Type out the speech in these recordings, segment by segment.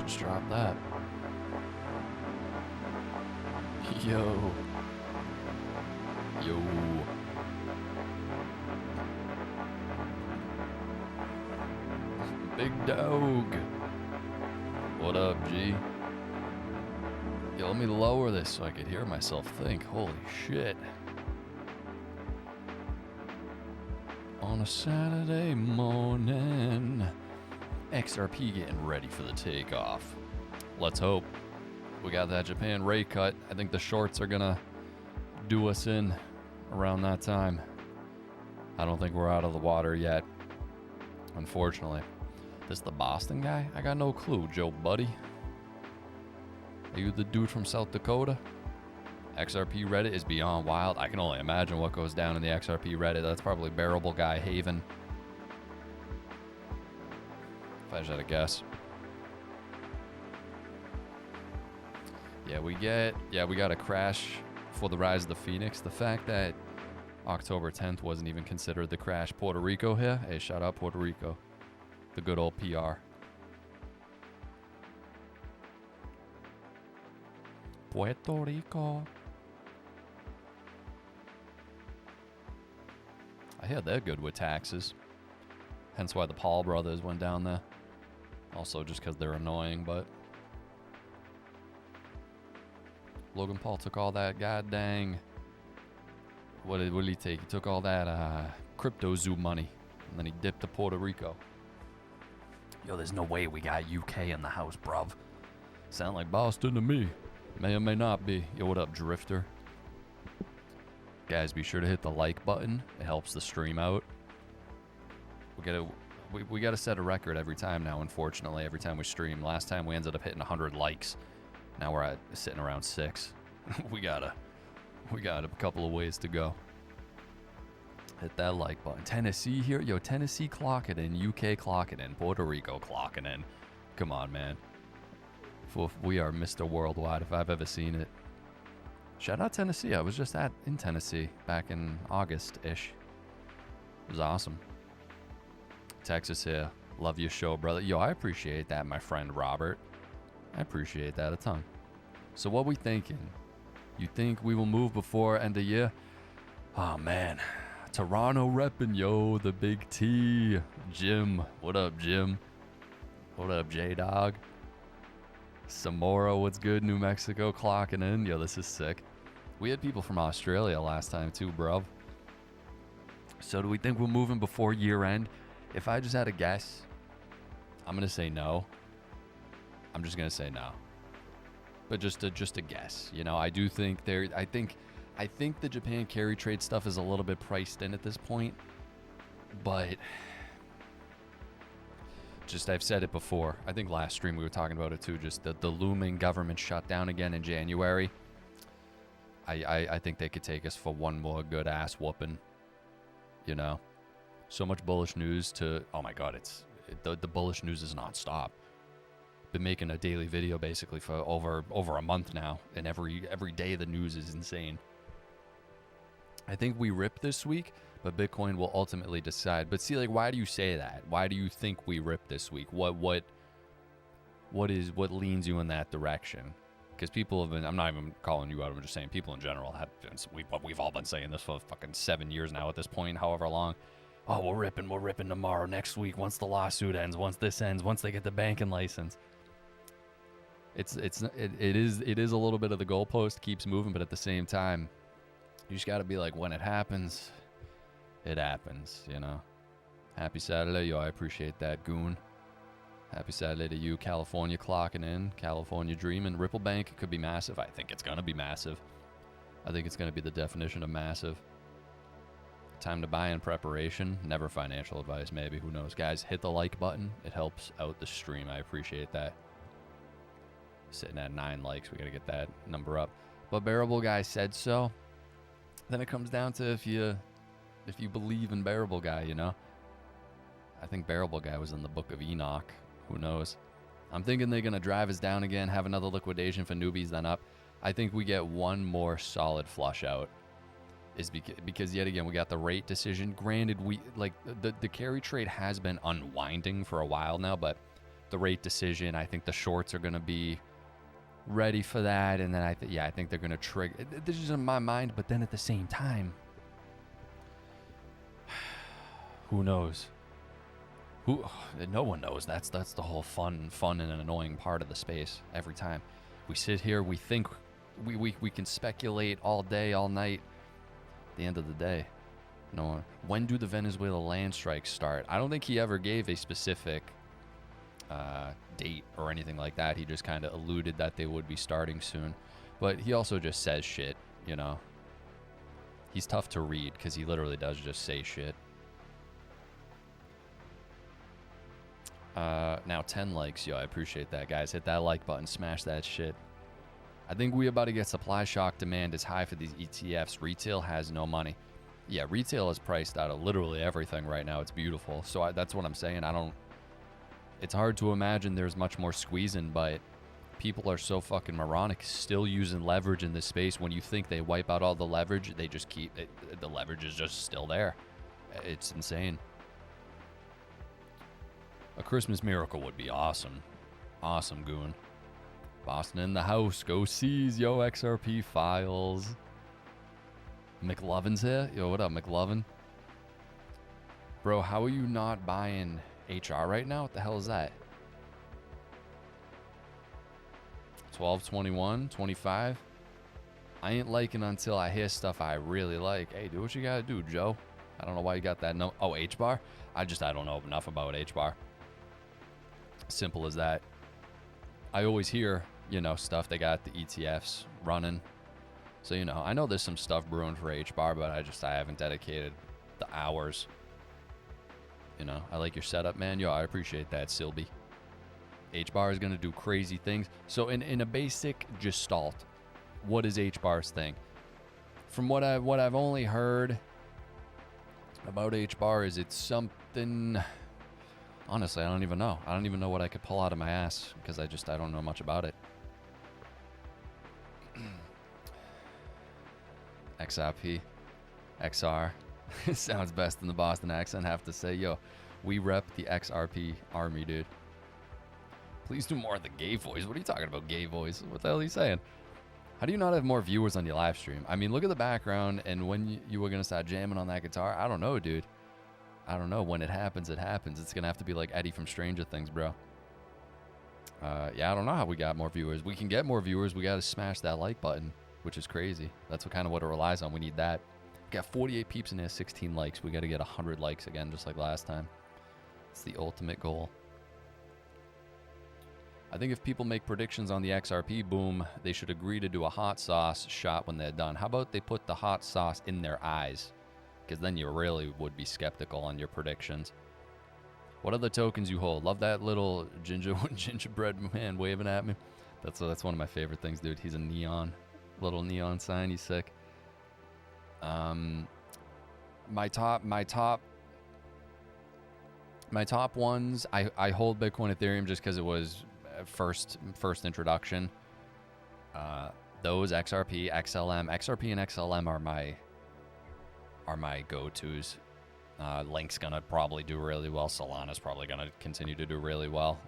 Just drop that. Yo. Big dog. What up, G? Yo, let me lower this so I could hear myself think. Holy shit. On a Saturday morning. XRP getting ready for the takeoff. Let's hope. We got that Japan rate cut. I think the shorts are gonna do us in around that time. I don't think we're out of the water yet, unfortunately. This the Boston guy? I got no clue, Joe Buddy. Are you the dude from South Dakota? XRP Reddit is beyond wild. I can only imagine what goes down in the XRP Reddit. That's probably Bearable Guy Haven. If I just had to guess. Yeah, we got a crash for the rise of the Phoenix. The fact that October 10th wasn't even considered the crash. Puerto Rico here. Hey, shout out Puerto Rico. The good old PR. Puerto Rico. I hear they're good with taxes. Hence why the Paul brothers went down there. Also just because they're annoying, but... Logan Paul took all that goddamn... What did he take? He took all that crypto zoo money. And then he dipped to Puerto Rico. Yo, there's no way we got UK in the house, bruv. Sound like Boston to me. May or may not be. Yo, what up, Drifter? Guys, be sure to hit the like button. It helps the stream out. We gotta set a record every time now, unfortunately, every time we stream. Last time we ended up hitting 100 likes. Now we're sitting around 6. we got a couple of ways to go. Hit that like button. Tennessee here. Yo, Tennessee clocking in. UK clocking in. Puerto Rico clocking in. Come on, man. We are Mr. Worldwide if I've ever seen it. Shout out Tennessee. I was just in Tennessee back in August-ish. It was awesome. Texas here. Love your show, brother. Yo, I appreciate that, my friend Robert. I appreciate that a ton. So what we thinking? You think we will move before end of year? Oh, man. Toronto reppin', yo, the big T. Jim. What up, Jim? What up, J-Dog? Samora, what's good? New Mexico clocking in. Yo, this is sick. We had people from Australia last time too, bro. So do we think we're moving before year end? If I just had a guess, I'm going to say no. I'm just going to say no. But just a guess. You know, I do think I think the Japan carry trade stuff is a little bit priced in at this point. But just, I've said it before. I think last stream we were talking about it too. Just the looming government shutdown again in January. I think they could take us for one more good ass whooping. You know, so much bullish news to, oh my God, the bullish news is nonstop. Been making a daily video basically for over a month now, and every day the news is insane. I think we rip this week, but Bitcoin will ultimately decide. But see, like, why do you say that? Why do you think we rip this week? What leans you in that direction? Because people have been, I'm not even calling you out, I'm just saying people in general have been, we've all been saying this for fucking 7 years now at this point, however long. Oh, we're ripping tomorrow, next week, once the lawsuit ends, once this ends, once they get the banking license. It is a little bit of the goalpost keeps moving, but at the same time, you just got to be like, when it happens, it happens, you know. Happy Saturday, yo, I appreciate that, goon. Happy Saturday to you, California clocking in, California dreaming. Ripple Bank could be massive. I think it's going to be massive. I think it's going to be the definition of massive. Time to buy in preparation. Never financial advice, maybe. Who knows? Guys, hit the like button. It helps out the stream. I appreciate that. Sitting at 9 likes. We got to get that number up. But Bearable Guy said so. Then it comes down to if you believe in Bearable Guy, you know? I think Bearable Guy was in the Book of Enoch. Who knows? I'm thinking they're going to drive us down again, have another liquidation for newbies, then up. I think we get one more solid flush out. Is because yet again, we got the rate decision. Granted, the carry trade has been unwinding for a while now, but the rate decision. I think the shorts are going to be ready for that. And then I think they're going to trigger. This is in my mind. But then at the same time, who knows? No one knows. That's the whole fun and an annoying part of the space. Every time we sit here, we think we can speculate all day, all night. At the end of the day, no one. When do the Venezuela land strikes start? I don't think he ever gave a specific date or anything like that. He just kind of alluded that they would be starting soon. But he also just says shit, you know. He's tough to read because he literally does just say shit. Now 10 likes. Yo, I appreciate that, guys. Hit that like button. Smash that shit. I think we about to get supply shock. Demand is high for these ETFs. Retail has no money. Yeah, retail is priced out of literally everything right now. It's beautiful. So that's what I'm saying. It's hard to imagine there's much more squeezing, but people are so fucking moronic still using leverage in this space. When you think they wipe out all the leverage, they just keep it. The leverage is just still there. It's insane. A Christmas miracle would be awesome. Awesome, Goon. Boston in the house. Go C's, yo, XRP files. McLovin's here. Yo, what up, McLovin? Bro, how are you not buying HR right now? What the hell is that? 12, 21, 25? I ain't liking until I hear stuff I really like. Hey, do what you gotta do, Joe. I don't know why you got that. No. Oh, H-bar? I don't know enough about H-bar. Simple as that. I always hear, you know, stuff. They got the ETFs running. So, you know, I know there's some stuff brewing for H-bar, but I haven't dedicated the hours. You know, I like your setup, man. Yo, I appreciate that, Silby. H-bar is going to do crazy things. So in a basic gestalt, what is H-bar's thing? From what I've only heard about H-bar is it's something... Honestly, I don't even know. I don't even know what I could pull out of my ass because I don't know much about it. XRP, XR. Sounds best in the Boston accent. Have to say, yo, we rep the XRP army, dude. Please do more of the gay voice. What are you talking about, gay voice? What the hell are you saying? How do you not have more viewers on your live stream? I mean, look at the background, and when you were going to start jamming on that guitar, I don't know, dude. I don't know. When it happens, it happens. It's going to have to be like Eddie from Stranger Things, bro. Yeah, I don't know how we got more viewers. We can get more viewers. We got to smash that like button, which is crazy. That's what it relies on. We need that. We got 48 peeps in there, 16 likes. We got to get 100 likes again, just like last time. It's the ultimate goal. I think if people make predictions on the XRP boom, they should agree to do a hot sauce shot when they're done. How about they put the hot sauce in their eyes? Because then you really would be skeptical on your predictions. What other tokens you hold? Love that little gingerbread man waving at me. That's one of my favorite things, dude. He's a little neon sign. He's sick. My top ones. I hold Bitcoin, Ethereum just because it was first introduction. Those XRP, XLM, XRP and XLM are my go-tos. Link's gonna probably do really well. Solana's probably gonna continue to do really well.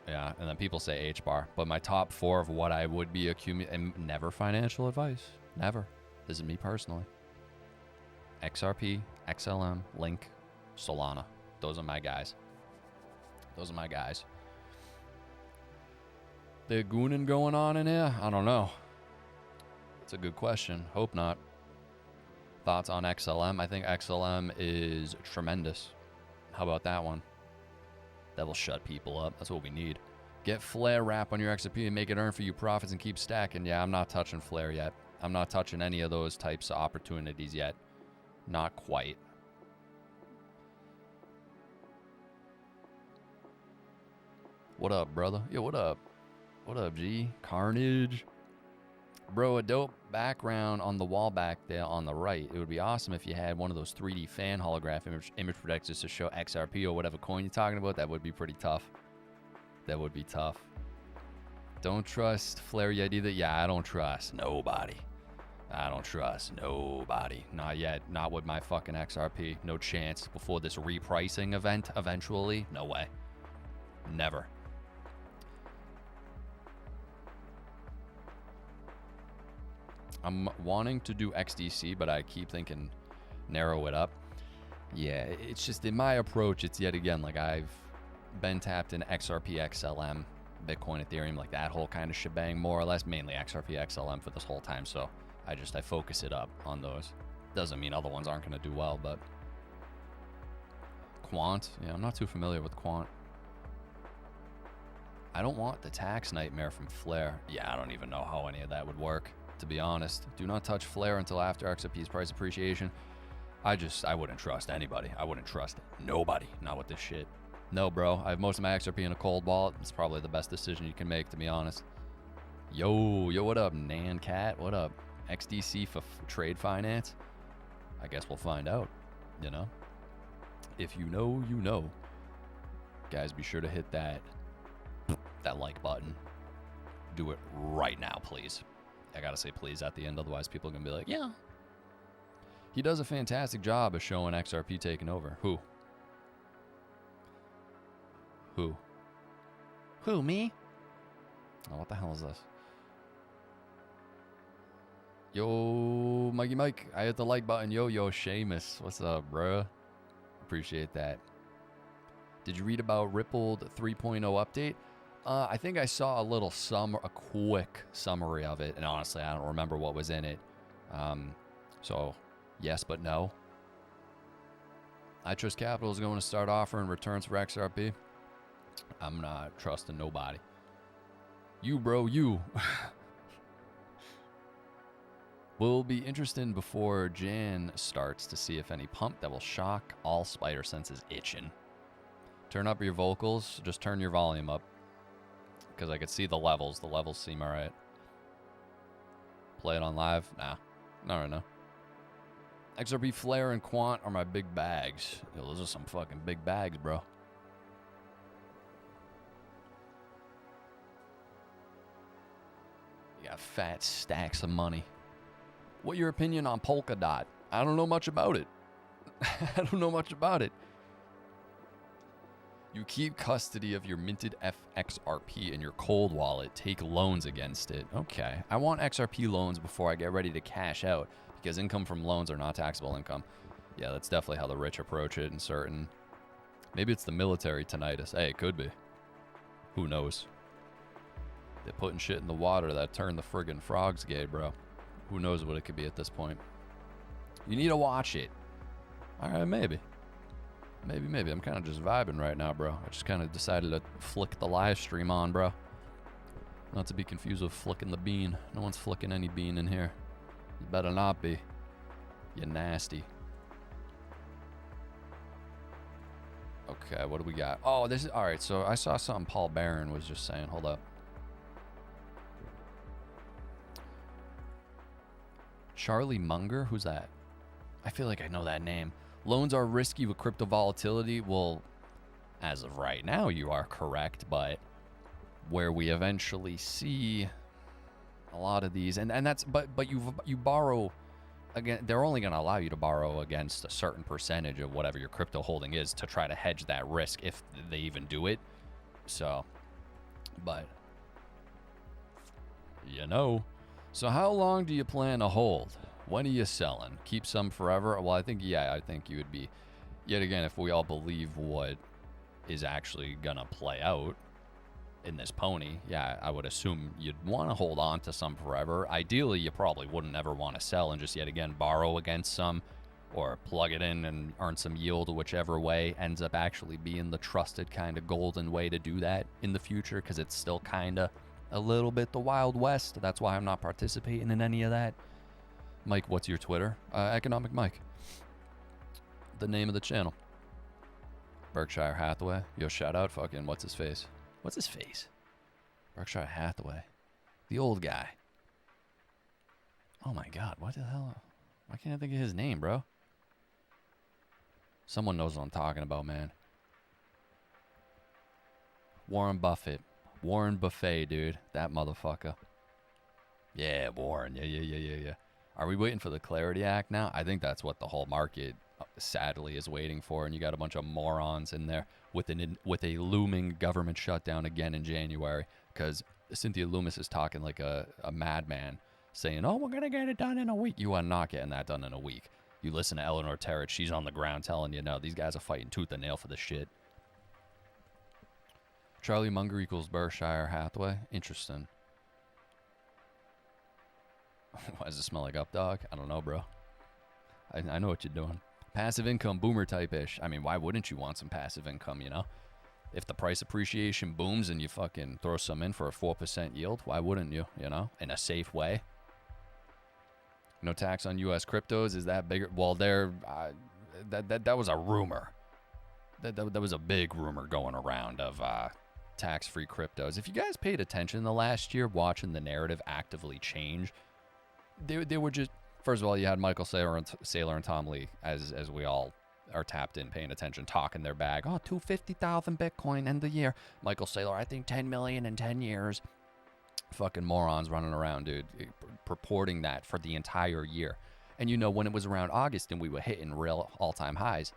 Yeah, and then people say H-bar, but my top 4 of what I would be accumulating, never financial advice, never. This is me personally. XRP, XLM, Link, Solana. Those are my guys. They're gooning going on in here? I don't know. It's a good question. Hope not. Thoughts on XLM? I think XLM is tremendous. How about that one? That'll shut people up. That's what we need. Get Flare wrap on your XRP and make it earn for you profits and keep stacking. Yeah, I'm not touching Flare yet. I'm not touching any of those types of opportunities yet. Not quite. What up, brother? Yo, what up? What up, G? Carnage. Bro, a dope background on the wall back there on the right. It would be awesome if you had one of those 3D fan holograph image projectors to show XRP or whatever coin you're talking about. That would be pretty tough. That would be tough. Don't trust Flare yet either. Yeah, I don't trust nobody. I don't trust nobody. Not yet. Not with my fucking XRP. No chance. Before this repricing event eventually. No way. Never. I'm wanting to do XDC, but I keep thinking narrow it up. Yeah, it's just in my approach, it's yet again like I've been tapped in XRP XLM, Bitcoin, Ethereum, like that whole kind of shebang, more or less, mainly XRP XLM for this whole time. So I focus it up on those. Doesn't mean other ones aren't going to do well, but Quant, yeah, I'm not too familiar with Quant. I don't want the tax nightmare from Flare. Yeah, I don't even know how any of that would work, to be honest. Do not touch Flare until after XRP's price appreciation. I wouldn't trust anybody. I wouldn't trust nobody. Not with this shit. No, bro. I have most of my XRP in a cold wallet. It's probably the best decision you can make, to be honest. Yo, what up, Nancat? What up? XDC for trade finance? I guess we'll find out, you know? If you know, you know. Guys, be sure to hit that like button. Do it right now, please. I gotta say please at the end, otherwise people are gonna be like, yeah. He does a fantastic job of showing XRP taking over. Who? Who, me? Oh, what the hell is this? Yo, Mikey Mike, I hit the like button. Yo, Seamus. What's up, bruh? Appreciate that. Did you read about Rippled 3.0 update? I think I saw a quick summary of it, and honestly, I don't remember what was in it. So, yes, but no. I Trust Capital is going to start offering returns for XRP. I'm not trusting nobody. You, bro, you. Will be interested before Jan starts to see if any pump that will shock all spider senses itching. Turn up your vocals. Just turn your volume up. Because I could see the levels. The levels seem alright. Play it on live? Nah. Not right now. XRP, Flare, and Quant are my big bags. Yo, those are some fucking big bags, bro. You got fat stacks of money. What your opinion on Polkadot? I don't know much about it. I don't know much about it. You keep custody of your minted XRP in your cold wallet. Take loans against it. Okay. I want XRP loans before I get ready to cash out, because income from loans are not taxable income. Yeah, that's definitely how the rich approach it in certain... Maybe it's the military tinnitus. Hey, it could be. Who knows? They're putting shit in the water that turned the friggin' frogs gay, bro. Who knows what it could be at this point. You need to watch it. Alright, maybe. Maybe. I'm kind of just vibing right now, bro. I just kind of decided to flick the live stream on, bro. Not to be confused with flicking the bean. No one's flicking any bean in here. You better not be. You nasty. Okay, what do we got? Oh, this is... Alright, so I saw something Paul Barron was just saying. Hold up. Charlie Munger? Who's that? I feel like I know that name. Loans are risky with crypto volatility. Well, as of right now, you are correct, but where we eventually see a lot of these, and that's but you borrow again. They're only going to allow you to borrow against a certain percentage of whatever your crypto holding is to try to hedge that risk if they even do it. So, but you know. So how long do you plan to hold? When are you selling? Keep some forever? Well, I think you would be, yet again, if we all believe what is actually going to play out in this pony, yeah, I would assume you'd want to hold on to some forever. Ideally, you probably wouldn't ever want to sell and just yet again borrow against some or plug it in and earn some yield, whichever way ends up actually being the trusted kind of golden way to do that in the future, because it's still kind of a little bit the Wild West. That's why I'm not participating in any of that. Mike, what's your Twitter? Economic Mike. The name of the channel. Berkshire Hathaway. Yo, shout out fucking what's his face? What's his face? Berkshire Hathaway. The old guy. Oh my god, what the hell? Why can't I think of his name, bro? Someone knows what I'm talking about, man. Warren Buffett. Warren Buffett, dude. That motherfucker. Yeah, Warren. Yeah. Are we waiting for the Clarity Act now? I think that's what the whole market sadly is waiting for, and you got a bunch of morons in there with a looming government shutdown again in January, because Cynthia Loomis is talking like a madman, saying, "Oh, we're gonna get it done in a week." You are not getting that done in a week. You listen to Eleanor Terrett; she's on the ground telling you, "No, these guys are fighting tooth and nail for this shit." Charlie Munger equals Berkshire Hathaway. Interesting. Why does it smell like up, dog? I don't know, bro. I know what you're doing. Passive income, boomer type-ish. I mean, why wouldn't you want some passive income, you know? If the price appreciation booms and you fucking throw some in for a 4% yield, why wouldn't you, you know? In a safe way. No tax on U.S. cryptos. Is that bigger? Well, that was a rumor. That was a big rumor going around of tax-free cryptos. If you guys paid attention the last year, watching the narrative actively change, they were just... First of all, you had Michael Saylor and Tom Lee, as we all are tapped in, paying attention, talking their bag. Oh, 250,000 Bitcoin end the year. Michael Saylor, I think 10 million in 10 years. Fucking morons running around, dude, purporting that for the entire year. And you know, when it was around August and we were hitting real all-time highs,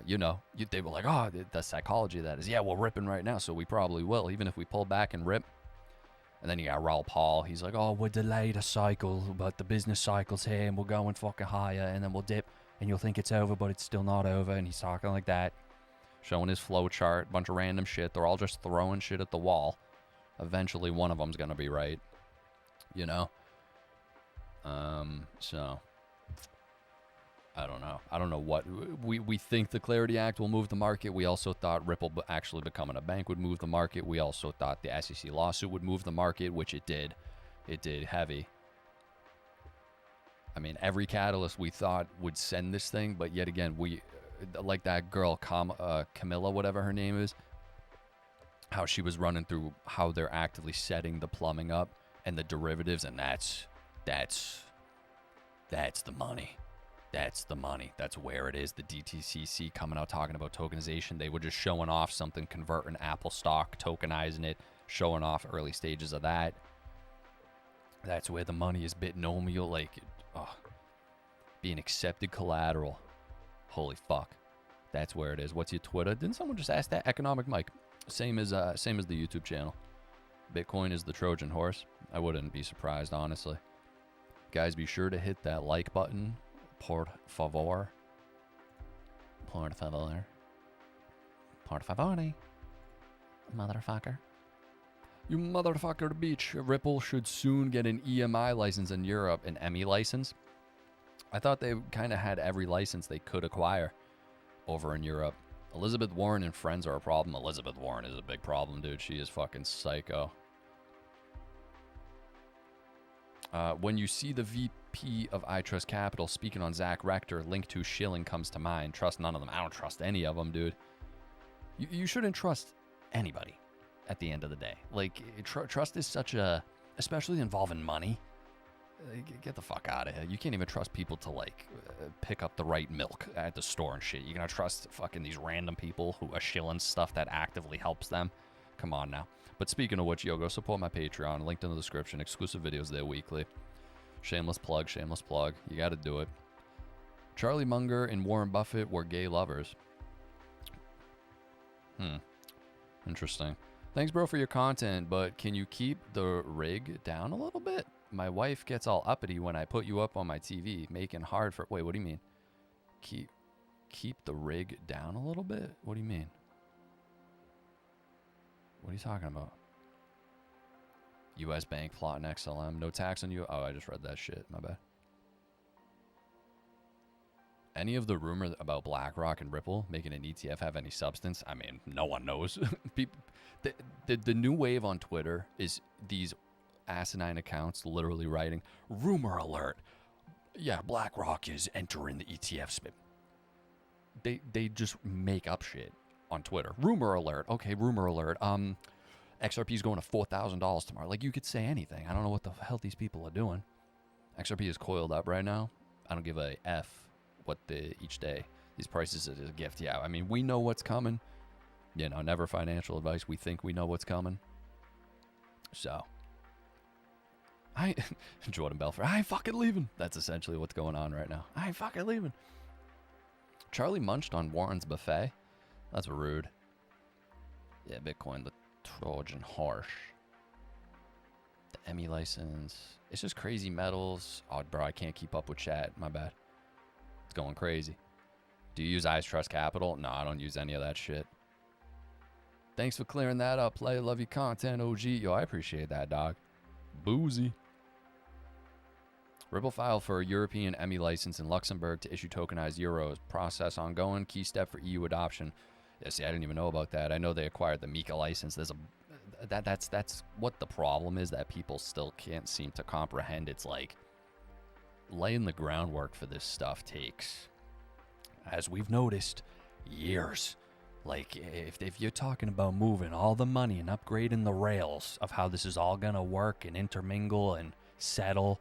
you know, they were like, oh, the psychology of that is, yeah, we're ripping right now, so we probably will, even if we pull back and rip. And then you got Raoul Paul. He's like, oh, we're delayed a cycle, but the business cycle's here, and we're going fucking higher, and then we'll dip, and you'll think it's over, but it's still not over. And he's talking like that, showing his flow chart, bunch of random shit. They're all just throwing shit at the wall. Eventually, one of them's going to be right, you know? So... I don't know. I don't know what... We think the Clarity Act will move the market. We also thought Ripple actually becoming a bank would move the market. We also thought the SEC lawsuit would move the market, which it did. It did heavy. I mean, every catalyst we thought would send this thing, but yet again, we... Like that girl, Camilla, whatever her name is, how she was running through how they're actively setting the plumbing up and the derivatives, and that's the money. That's the money. That's where it is. The DTCC coming out talking about tokenization. They were just showing off something, converting Apple stock, tokenizing it, showing off early stages of that. That's where the money is binomial, like, being accepted collateral. Holy fuck. That's where it is. What's your Twitter? Didn't someone just ask that? Economic Mike. Same as the YouTube channel. Bitcoin is the Trojan horse. I wouldn't be surprised, honestly. Guys, be sure to hit that like button. Por favor. Por favor. Por favor. Motherfucker. You motherfucker bitch. Ripple should soon get an EMI license in Europe, an ME license. I thought they kind of had every license they could acquire over in Europe. Elizabeth Warren and friends are a problem. Elizabeth Warren is a big problem, dude. She is fucking psycho. When you see the VP of iTrust Capital speaking on Zach Rector, link to Schilling comes to mind. Trust none of them. I don't trust any of them, dude. You shouldn't trust anybody at the end of the day. Like, trust is such a... Especially involving money. Get the fuck out of here. You can't even trust people to, like, pick up the right milk at the store and shit. You're gonna trust fucking these random people who are shilling stuff that actively helps them? Come on now. But speaking of which, yo, go support my Patreon. Linked in the description. Exclusive videos there weekly. Shameless plug, shameless plug. You got to do it. Charlie Munger and Warren Buffett were gay lovers. Interesting. Thanks, bro, for your content, but can you keep the rig down a little bit? My wife gets all uppity when I put you up on my TV, making hard for... Wait, what do you mean? Keep the rig down a little bit? What do you mean? What are you talking about? U.S. Bank plotting XLM. No tax on you. Oh, I just read that shit. My bad. Any of the rumor about BlackRock and Ripple making an ETF have any substance? I mean, no one knows. The new wave on Twitter is these asinine accounts literally writing, rumor alert. Yeah, BlackRock is entering the ETF space. They just make up shit on Twitter. Rumor alert. Okay, rumor alert. XRP is going to $4,000 tomorrow. Like, you could say anything. I don't know what the hell these people are doing. XRP is coiled up right now. I don't give a F what each day. These prices is a gift. Yeah, I mean, we know what's coming. You know, never financial advice. We think we know what's coming. So, Jordan Belfort, I ain't fucking leaving. That's essentially what's going on right now. I ain't fucking leaving. Charlie munched on Warren's buffet. That's rude. Yeah, Bitcoin, the Trojan horse. The ME license. It's just crazy metals. Oh, bro, I can't keep up with chat. My bad. It's going crazy. Do you use Eyes Trust Capital? No, I don't use any of that shit. Thanks for clearing that up, Play. Love your content, OG. Yo, I appreciate that, dog. Boozy. Ripple filed for a European ME license in Luxembourg to issue tokenized euros. Process ongoing. Key step for EU adoption. Yeah, see, I didn't even know about that. I know they acquired the Mika license. There's that's what the problem is that people still can't seem to comprehend. It's like laying the groundwork for this stuff takes, as we've noticed, years. Like, if you're talking about moving all the money and upgrading the rails of how this is all gonna work and intermingle and settle,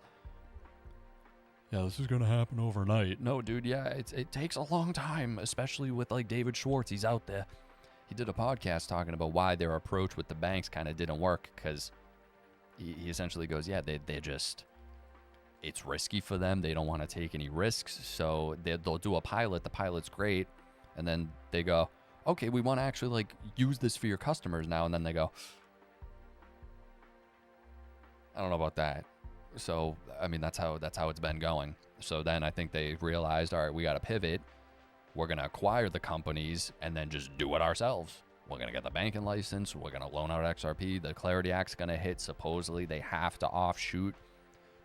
yeah, this is gonna happen overnight. No, dude, yeah, it takes a long time, especially with like David Schwartz. He's out there. He did a podcast talking about why their approach with the banks kind of didn't work, because he essentially goes, yeah, they just, it's risky for them. They don't want to take any risks, so they'll do a pilot. The pilot's great, and then they go, okay, we want to actually like use this for your customers now, and then they go, I don't know about that. So, I mean, that's how it's been going. So then I think they realized, all right, we got to pivot. We're going to acquire the companies and then just do it ourselves. We're going to get the banking license. We're going to loan out XRP. The Clarity Act's going to hit. Supposedly, they have to offshoot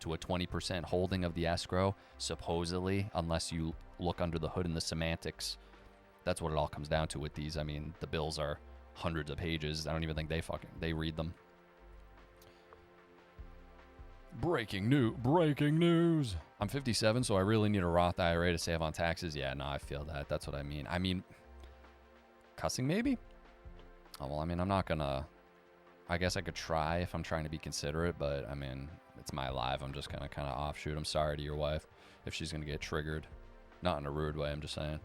to a 20% holding of the escrow. Supposedly, unless you look under the hood in the semantics. That's what it all comes down to with these. I mean, the bills are hundreds of pages. I don't even think they read them. Breaking news. I'm 57, so I really need a Roth IRA to save on taxes. Yeah, no, I feel that. That's what I mean. I mean, cussing maybe? Oh, well, I mean, I'm not gonna, I guess I could try if I'm trying to be considerate, but I mean, it's my live. I'm just gonna kind of offshoot. I'm sorry to your wife if she's gonna get triggered. Not in a rude way, I'm just saying.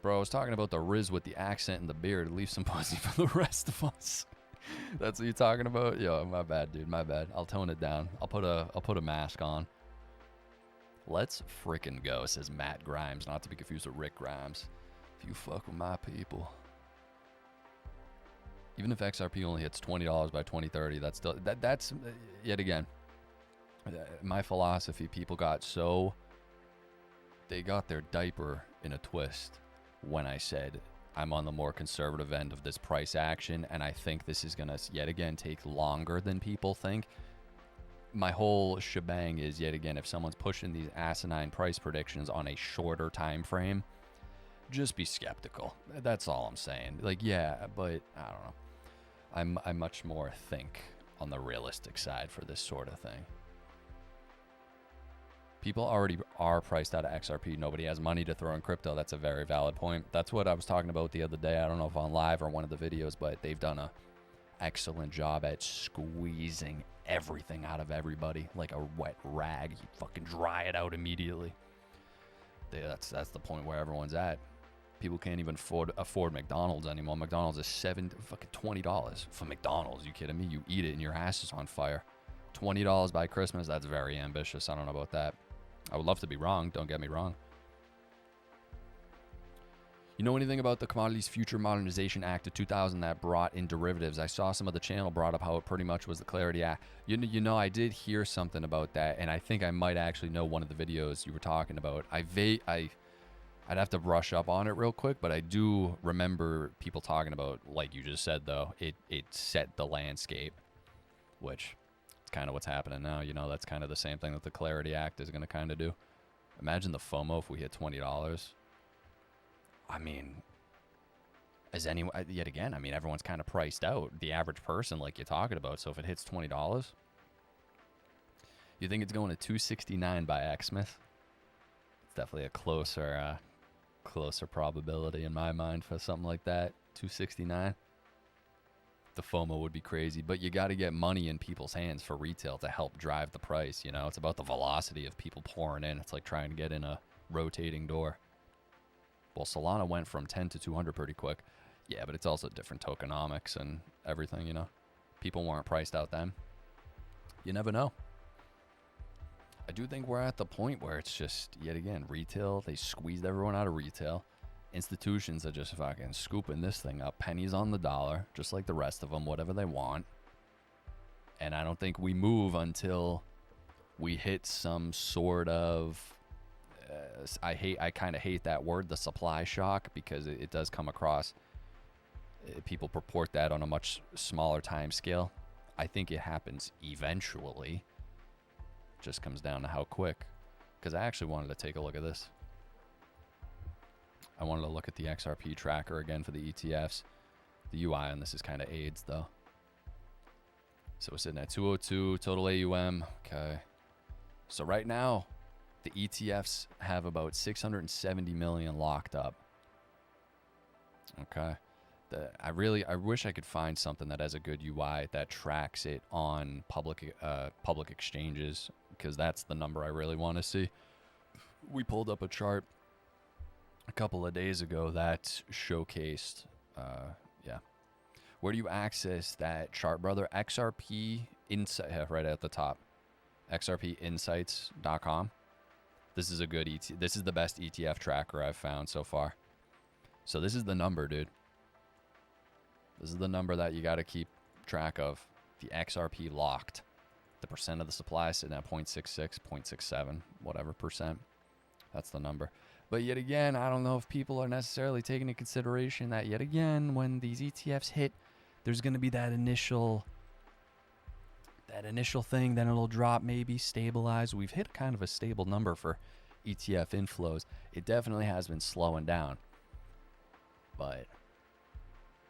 Bro, I was talking about the Riz with the accent and the beard. Leave some pussy for the rest of us. That's what you're talking about? Yo, my bad, dude. My bad. I'll tone it down. I'll put a mask on. Let's frickin' go, says Matt Grimes, not to be confused with Rick Grimes. If you fuck with my people. Even if XRP only hits $20 by 2030, that's still that's yet again my philosophy. People got they got their diaper in a twist when I said I'm on the more conservative end of this price action, and I think this is going to, yet again, take longer than people think. My whole shebang is, yet again, if someone's pushing these asinine price predictions on a shorter time frame, just be skeptical. That's all I'm saying. Like, yeah, but I don't know. I much more think on the realistic side for this sort of thing. People already are priced out of XRP. Nobody has money to throw in crypto. That's a very valid point. That's what I was talking about the other day. I don't know if on live or one of the videos, but they've done a excellent job at squeezing everything out of everybody like a wet rag. You fucking dry it out immediately. That's the point where everyone's at. People can't even afford McDonald's anymore. McDonald's is $20 for McDonald's. You kidding me? You eat it and your ass is on fire. $20 by Christmas. That's very ambitious. I don't know about that. I would love to be wrong. Don't get me wrong. You know anything about the Commodities Future Modernization Act of 2000 that brought in derivatives? I saw some of the channel brought up how it pretty much was the Clarity Act. You know, I did hear something about that, and I think I might actually know one of the videos you were talking about. I'd have to brush up on it real quick, but I do remember people talking about, like you just said, though, it set the landscape, which is kind of what's happening now. You know, that's kind of the same thing that the Clarity Act is going to kind of do. Imagine the FOMO if we hit $20. I mean, yet again, I mean, everyone's kind of priced out. The average person, like you're talking about. So if it hits $20, you think it's going to $269 by Xmas? It's definitely a closer probability in my mind for something like that. $269. The FOMO would be crazy, but you got to get money in people's hands for retail to help drive the price. You know, it's about the velocity of people pouring in. It's like trying to get in a rotating door. Well, Solana went from 10 to 200 pretty quick. Yeah, but it's also different tokenomics and everything, you know. People weren't priced out then. You never know. I do think we're at the point where it's just, yet again, retail. They squeezed everyone out of retail. Institutions are just fucking scooping this thing up, pennies on the dollar, just like the rest of them, whatever they want. And I don't think we move until we hit some sort of, I kind of hate that word, the supply shock, because it does come across, people purport that on a much smaller time scale. I think it happens eventually. Just comes down to how quick. Because I actually wanted to take a look at this. I wanted to look at the XRP tracker again for the ETFs. The UI on this is kind of AIDS though. So we're sitting at 202 total AUM. Okay. So right now, the ETFs have about 670 million locked up. Okay. I wish I could find something that has a good UI that tracks it on public exchanges, because that's the number I really want to see. We pulled up a chart a couple of days ago that showcased, yeah. Where do you access that chart, brother? XRP Insight, right at the top. XRPinsights.com. This is a good this is the best ETF tracker I've found so far. So this is the number, dude. This is the number that you got to keep track of. The XRP locked. The percent of the supply sitting at 0.66, 0.67, whatever percent. That's the number. But yet again, I don't know if people are necessarily taking into consideration that yet again, when these ETFs hit, there's going to be that initial thing, then it'll drop, maybe stabilize. We've hit kind of a stable number for ETF inflows. It definitely has been slowing down. But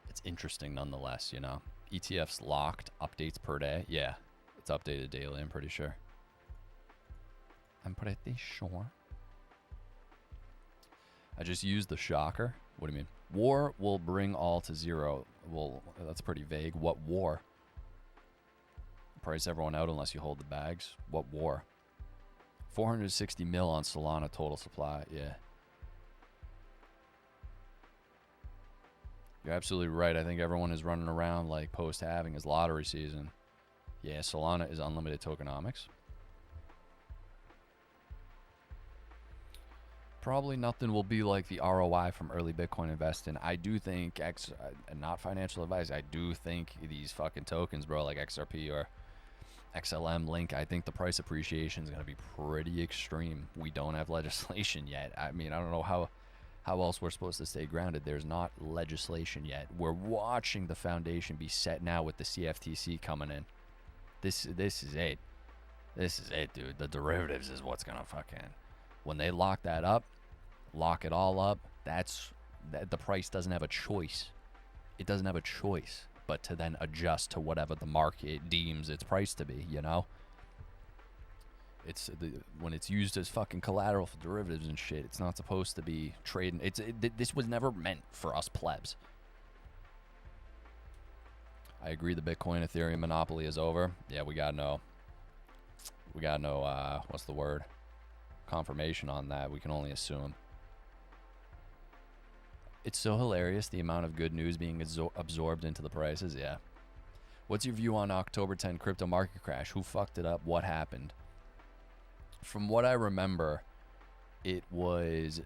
it's interesting nonetheless, you know. ETFs locked, updates per day. Yeah, it's updated daily, I'm pretty sure. I just used the shocker. What do you mean? War will bring all to zero. Well, that's pretty vague. What war? Price everyone out unless you hold the bags. What war? 460 mil on Solana total supply. Yeah. You're absolutely right. I think everyone is running around like post-halving is lottery season. Yeah, Solana is unlimited tokenomics. Probably nothing will be like the ROI from early Bitcoin investing. I do think, not financial advice, I do think these fucking tokens, bro, like XRP or XLM Link, I think the price appreciation is going to be pretty extreme. We don't have legislation yet. I mean, I don't know how else we're supposed to stay grounded. There's not legislation yet. We're watching the foundation be set now with the CFTC coming in. This is it. This is it, dude. The derivatives is what's going to fucking... When they lock that up, lock it all up, the price doesn't have a choice. It doesn't have a choice but to then adjust to whatever the market deems its price to be, you know? When it's used as fucking collateral for derivatives and shit, it's not supposed to be trading. This was never meant for us plebs. I agree the Bitcoin Ethereum monopoly is over. Yeah, we got no, what's the word? Confirmation on that. We can only assume. It's so hilarious, the amount of good news being absorbed into the prices. Yeah. What's your view on October 10 crypto market crash? Who fucked it up? What happened? From what I remember, it was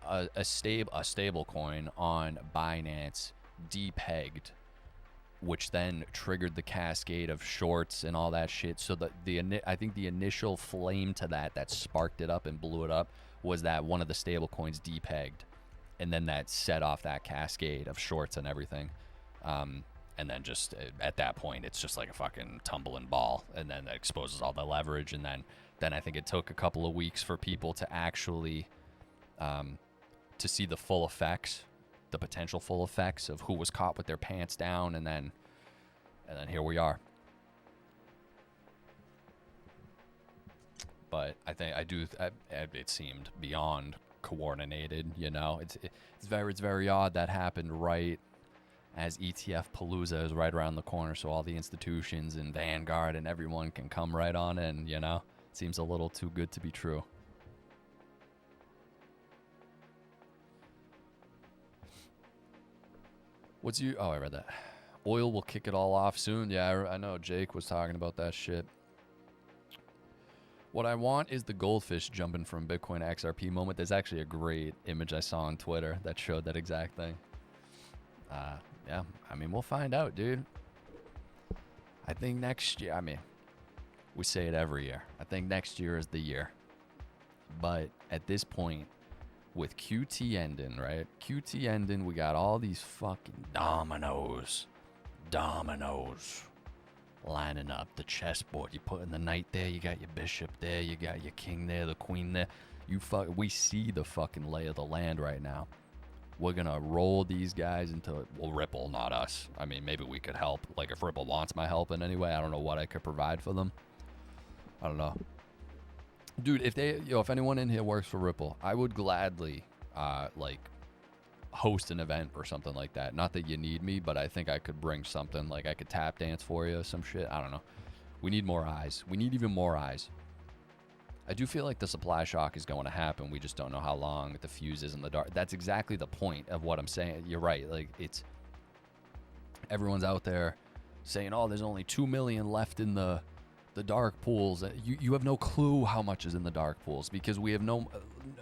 a stable coin on Binance depegged, which then triggered the cascade of shorts and all that shit. So I think the initial flame to that sparked it up and blew it up was that one of the stable coins depegged, and then that set off that cascade of shorts and everything. And then just at that point, it's just like a fucking tumbling ball, and then that exposes all the leverage. And then I think it took a couple of weeks for people to actually to see the full effects, the potential full effects of who was caught with their pants down, and then here we are. But it seemed beyond coordinated, you know. It's very odd that happened right as ETF Palooza is right around the corner, so all the institutions and Vanguard and everyone can come right on in, you know. It seems a little too good to be true. I read that. Oil will kick it all off soon. Yeah, I know Jake was talking about that shit. What I want is the goldfish jumping from Bitcoin to XRP moment. There's actually a great image I saw on Twitter that showed that exact thing. Yeah, I mean, we'll find out, dude. I think next year, I mean, we say it every year. I think next year is the year. But at this point, with QT ending, right? QT ending, we got all these fucking dominoes lining up. The chessboard, you put in the knight there, you got your bishop there, you got your king there, the queen there. We see the fucking lay of the land right now. We're gonna roll these guys into, well, Ripple, not us. I mean, maybe we could help. Like, if Ripple wants my help in any way, I don't know what I could provide for them. I don't know. Dude, if anyone in here works for Ripple, I would gladly, like, host an event or something like that. Not that you need me, but I think I could bring something. Like, I could tap dance for you, some shit. I don't know. We need more eyes. We need even more eyes. I do feel like the supply shock is going to happen. We just don't know how long. The fuse is in the dark. That's exactly the point of what I'm saying. You're right. Like, it's everyone's out there saying, oh, there's only 2 million left in the dark pools. You have no clue how much is in the dark pools, because we have no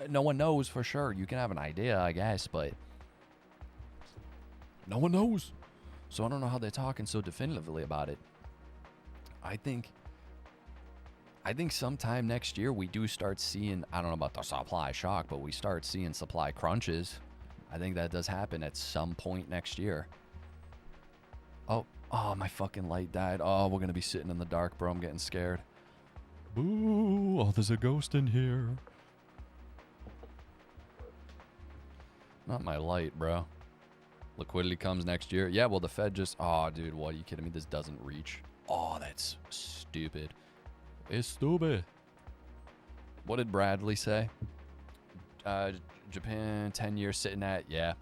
one knows for sure. You can have an idea, I guess, but no one knows. So I don't know how they're talking so definitively about it. I think sometime next year we do start seeing, I don't know about the supply shock, but we start seeing supply crunches. I think that does happen at some point next year. Oh, my fucking light died. Oh, we're going to be sitting in the dark, bro. I'm getting scared. Boo. Oh, there's a ghost in here. Not my light, bro. Liquidity comes next year. Yeah, well, the Fed just... Oh, dude, what? Are you kidding me? This doesn't reach. Oh, that's stupid. It's stupid. What did Bradley say? Japan, 10 years sitting at... Yeah.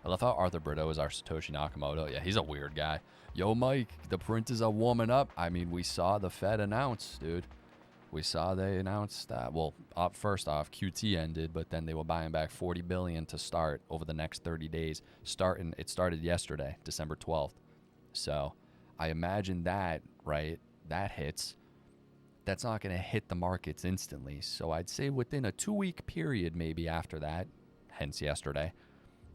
I love how Arthur Brito is our Satoshi Nakamoto. Yeah, he's a weird guy. Yo, Mike, the printers are warming up. I mean, we saw the Fed announce, dude. We saw they announced that. Well, first off, QT ended, but then they were buying back $40 billion to start over the next 30 days. It started yesterday, December 12th. So I imagine that, right, that hits. That's not going to hit the markets instantly. So I'd say within a 2-week period, maybe after that, hence yesterday,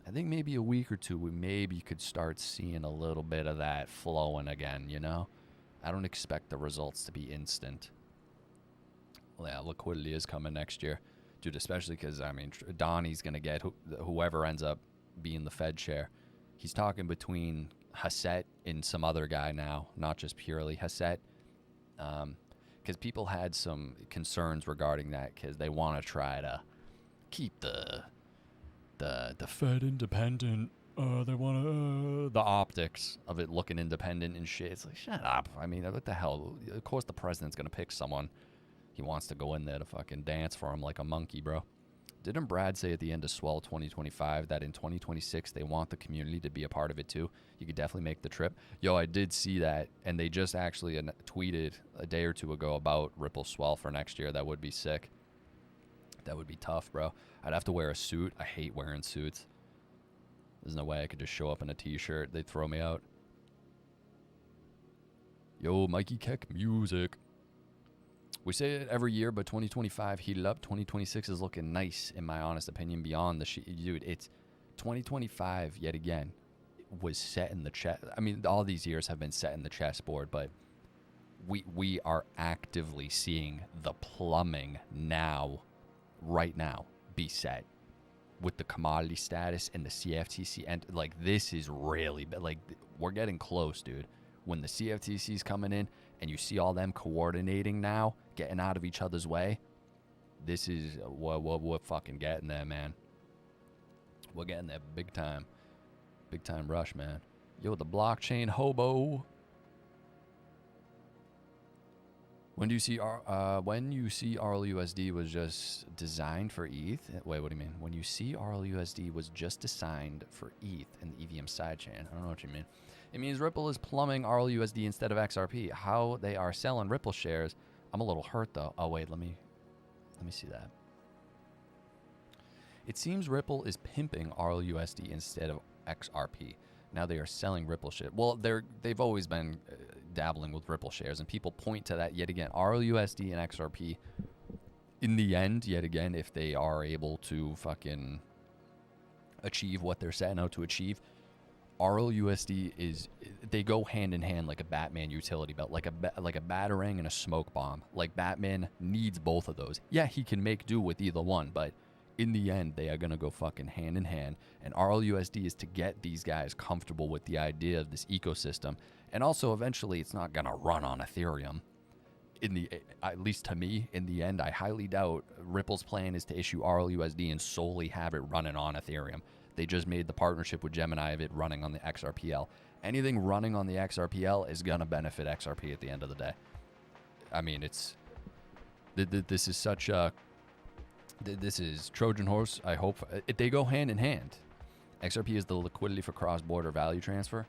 I think maybe a week or two, we maybe could start seeing a little bit of that flowing again, you know? I don't expect the results to be instant. Well, yeah, liquidity is coming next year. Dude, especially because, I mean, Donnie's going to get whoever ends up being the Fed chair. He's talking between Hassett and some other guy now, not just purely Hassett. Because people had some concerns regarding that because they want to try to keep the Fed independent. They want to the optics of it looking independent and shit. It's like, shut up. I mean, what the hell? Of course the president's going to pick someone. He wants to go in there to fucking dance for him like a monkey, bro. Didn't Brad say at the end of Swell 2025 that in 2026 they want the community to be a part of it too? You could definitely make the trip. Yo, I did see that, and they just actually tweeted a day or two ago about Ripple Swell for next year. That would be sick. That would be tough, bro. I'd have to wear a suit. I hate wearing suits. There's no way I could just show up in a t-shirt. They'd throw me out. Yo, Mikey Keck music. We say it every year, but 2025 heated up. 2026 is looking nice, in my honest opinion, beyond the dude, it's 2025, yet again, was set in the chess. I mean, all these years have been set in the chessboard, but we are actively seeing the plumbing now, right now, be set with the commodity status and the CFTC. And, like, this is really, like, we're getting close, dude. When the CFTC's coming in and you see all them coordinating now, getting out of each other's way, this is what we're fucking getting there, man. We're getting there big time. Big time rush, man. Yo, the blockchain hobo. When you see RLUSD was just designed for ETH? Wait, what do you mean? When you see RLUSD was just designed for ETH in the EVM sidechain? I don't know what you mean. It means Ripple is plumbing RLUSD instead of XRP. How they are selling Ripple shares. I'm a little hurt though. Oh wait, let me see that. It seems Ripple is pimping RLUSD instead of XRP. Now they are selling Ripple shit. Well, they've always been dabbling with Ripple shares, and people point to that yet again. RLUSD and XRP, in the end, yet again, if they are able to fucking achieve what they're setting out to achieve, RLUSD they go hand in hand like a Batman utility belt, like a Batarang and a smoke bomb. Like Batman needs both of those. Yeah, he can make do with either one, but in the end, they are going to go fucking hand in hand. And RLUSD is to get these guys comfortable with the idea of this ecosystem. And also, eventually, it's not going to run on Ethereum. At least to me, in the end, I highly doubt Ripple's plan is to issue RLUSD and solely have it running on Ethereum. They just made the partnership with Gemini of it running on the XRPL. Anything running on the XRPL is going to benefit XRP at the end of the day. I mean, this is such a... This is Trojan horse. I hope they go hand in hand. XRP is the liquidity for cross-border value transfer.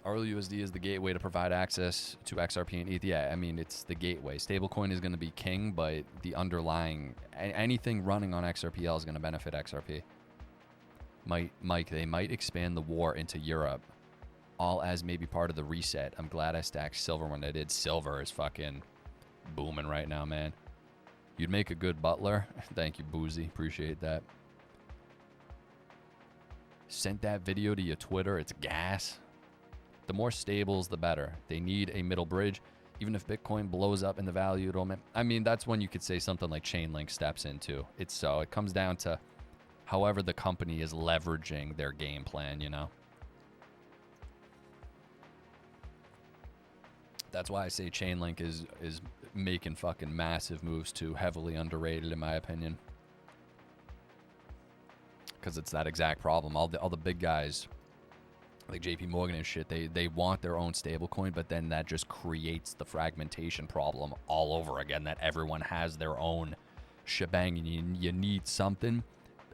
RLUSD is the gateway to provide access to XRP and ETH. Yeah, I mean, it's the gateway. Stablecoin is going to be king, but the underlying, anything running on XRPL is going to benefit XRP. Mike, they might expand the war into Europe, all as maybe part of the reset. I'm glad I stacked silver when I did. Silver is fucking booming right now, man. You'd make a good butler. Thank you, Boozy. Appreciate that. Sent that video to your Twitter. It's gas. The more stables, the better. They need a middle bridge. Even if Bitcoin blows up in the value, I mean, that's when you could say something like Chainlink steps into. It comes down to however the company is leveraging their game plan, you know? That's why I say Chainlink is making fucking massive moves too, heavily underrated in my opinion. Because it's that exact problem. All the big guys, like JP Morgan and shit, they want their own stablecoin, but then that just creates the fragmentation problem all over again, that everyone has their own shebang, and you need something.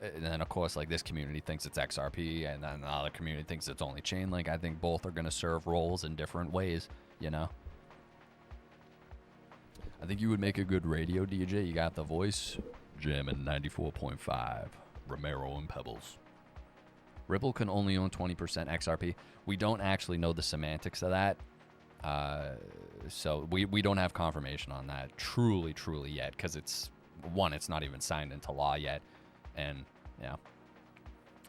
And then, of course, like, this community thinks it's XRP, and then the other community thinks it's only Chainlink. I think both are going to serve roles in different ways, you know? I think you would make a good radio DJ. You got the voice. Jamming 94.5. Romero and Pebbles. Ripple can only own 20% XRP. We don't actually know the semantics of that. So we don't have confirmation on that truly yet, because it's not even signed into law yet. And, yeah,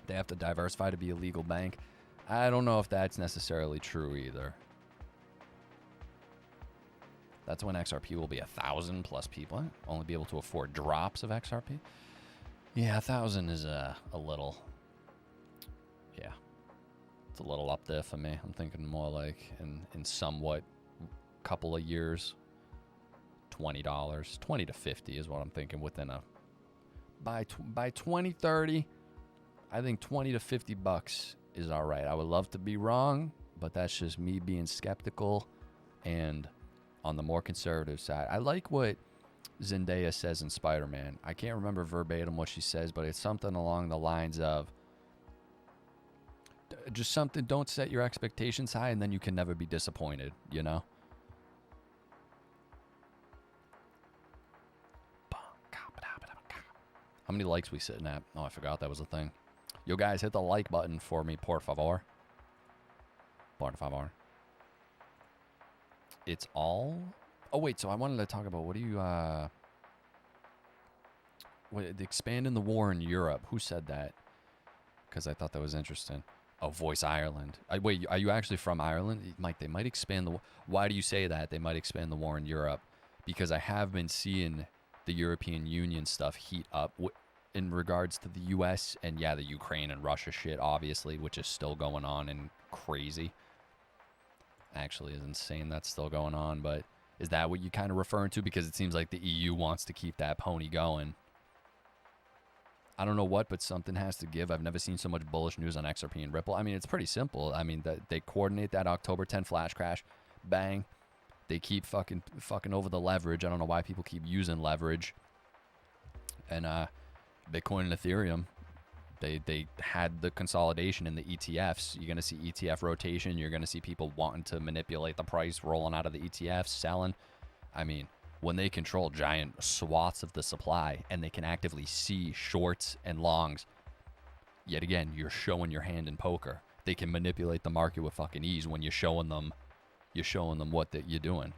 they have to diversify to be a legal bank. I don't know if that's necessarily true either. That's when XRP will be 1,000 plus people. Only be able to afford drops of XRP. Yeah, 1,000 is a little... Yeah. It's a little up there for me. I'm thinking more like in somewhat couple of years. $20. 20 to 50 is what I'm thinking within a... By 2030, I think 20 to 50 bucks is all right. I would love to be wrong, but that's just me being skeptical and on the more conservative side. I like what Zendaya says in Spider-Man. I can't remember verbatim what she says, but it's something along the lines of just something, don't set your expectations high and then you can never be disappointed, you know? How many likes we sitting at? Oh, I forgot that was a thing. Yo, guys, hit the like button for me, por favor. Por favor. It's all... Oh, wait, so I wanted to talk about, what do you... expanding the war in Europe. Who said that? Because I thought that was interesting. Oh, Voice Ireland. Wait, are you actually from Ireland? They might expand the war. Why do you say that? They might expand the war in Europe. Because I have been seeing the European Union stuff heat up in regards to the U.S. and, yeah, the Ukraine and Russia shit, obviously, which is still going on and crazy. Actually, is insane that's still going on, but is that what you kind of referring to? Because it seems like the EU wants to keep that pony going. I don't know what, but something has to give. I've never seen so much bullish news on XRP and Ripple. I mean, it's pretty simple. I mean, they coordinate that October 10 flash crash. Bang. They keep fucking over the leverage. I don't know why people keep using leverage. And Bitcoin and Ethereum, they had the consolidation in the ETFs. You're going to see ETF rotation. You're going to see people wanting to manipulate the price, rolling out of the ETFs, selling. I mean, when they control giant swaths of the supply and they can actively see shorts and longs, yet again, you're showing your hand in poker. They can manipulate the market with fucking ease when you're showing them what that you're doing.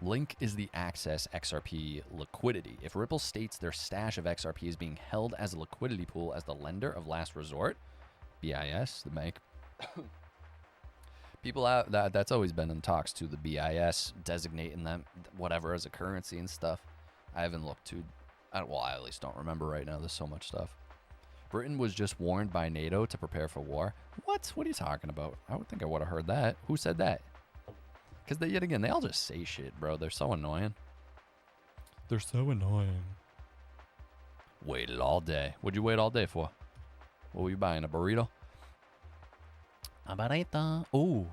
Link is the Access XRP liquidity. If Ripple states their stash of XRP is being held as a liquidity pool as the lender of last resort, BIS, the bank. People out that's always been in talks to the BIS designating them whatever as a currency and stuff. I haven't looked too. Well, I at least don't remember right now. There's so much stuff. Britain was just warned by NATO to prepare for war. What? What are you talking about? I would think I would have heard that. Who said that? Because yet again, they all just say shit, bro. They're so annoying. They're so annoying. Waited all day. What'd you wait all day for? What were you buying? A burrito? A burrito. Ooh.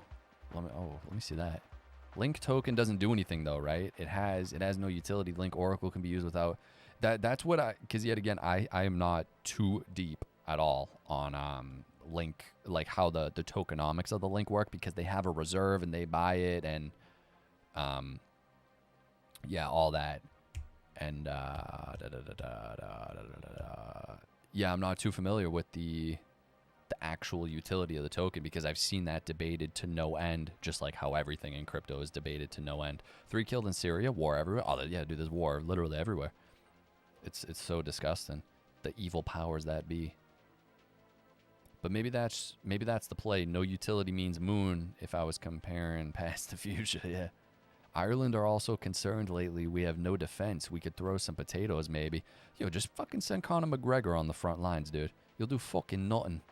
Let me see that. Link token doesn't do anything though, right? It has no utility. Link Oracle can be used without that. That's what because yet again, I am not too deep at all on Link, like how the tokenomics of the Link work, because they have a reserve and they buy it and yeah, all that. And yeah, I'm not too familiar with the actual utility of the token, because I've seen that debated to no end, just like how everything in crypto is debated to no end. 3 killed in Syria, war everywhere. Oh yeah, dude, there's war literally everywhere. It's so disgusting. The evil powers that be. But maybe that's the play. No utility means moon, if I was comparing past to future, yeah. Ireland are also concerned lately. We have no defense. We could throw some potatoes maybe. Yo, just fucking send Conor McGregor on the front lines, dude. You'll do fucking nothing.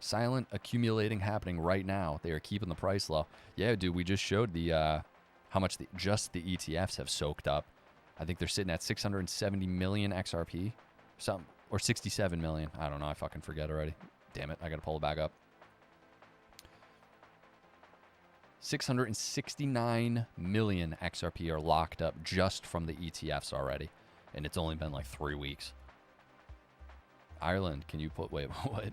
Silent accumulating happening right now. They are keeping the price low. Yeah, dude, we just showed the how much just the ETFs have soaked up. I think they're sitting at 670 million XRP. Or 67 million. I don't know. I fucking forget already. Damn it. I got to pull it back up. 669 million XRP are locked up just from the ETFs already. And it's only been like 3 weeks. Ireland, can you wait, what?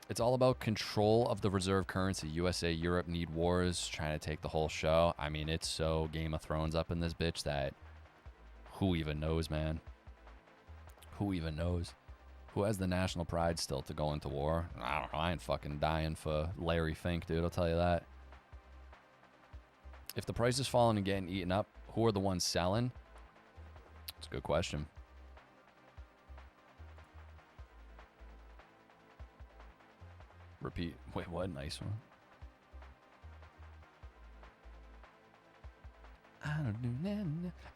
It's all about control of the reserve currency. USA, Europe need wars, trying to take the whole show. I mean, it's so Game of Thrones up in this bitch that who even knows, man? Who even knows? Who has the national pride still to go into war? I don't know. I ain't fucking dying for Larry Fink, dude. I'll tell you that. If the price is falling and getting eaten up, who are the ones selling? It's a good question. Repeat. Wait, what? Nice one.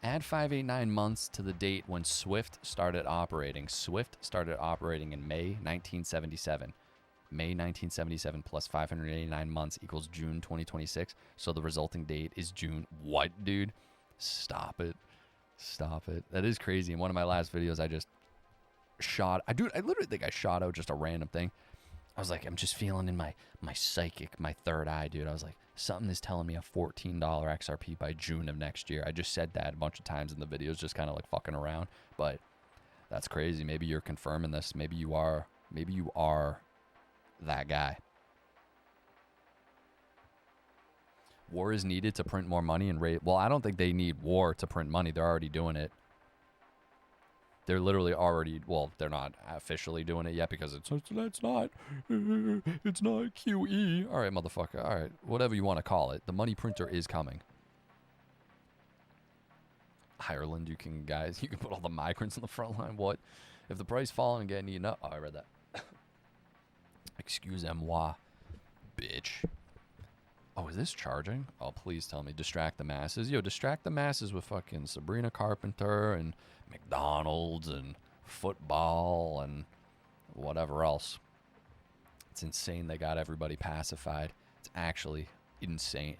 Add 589 months to the date when Swift started operating. Swift started operating in May 1977. May 1977 plus 589 months equals June 2026. So the resulting date is June. What, dude? Stop it. Stop it. That is crazy. In one of my last videos, I just shot. I literally think I shot out just a random thing. I was like, I'm just feeling in my psychic, my third eye, dude. I was like, something is telling me a $14 XRP by June of next year. I just said that a bunch of times in the videos, just kind of like fucking around. But that's crazy. Maybe you're confirming this. Maybe you are that guy. War is needed to print more money and rate. Well, I don't think they need war to print money. They're already doing it. They're literally already, well, they're not officially doing it yet because it's not QE. All right, motherfucker. All right, whatever you want to call it. The money printer is coming. Ireland, you can put all the migrants on the front line. What? If the price falling and getting eaten up. Oh, I read that. Excusez-moi, bitch. Oh, is this charging? Oh, please tell me. Distract the masses. Yo, distract the masses with fucking Sabrina Carpenter and McDonald's and football and whatever else. It's insane they got everybody pacified. It's actually insane.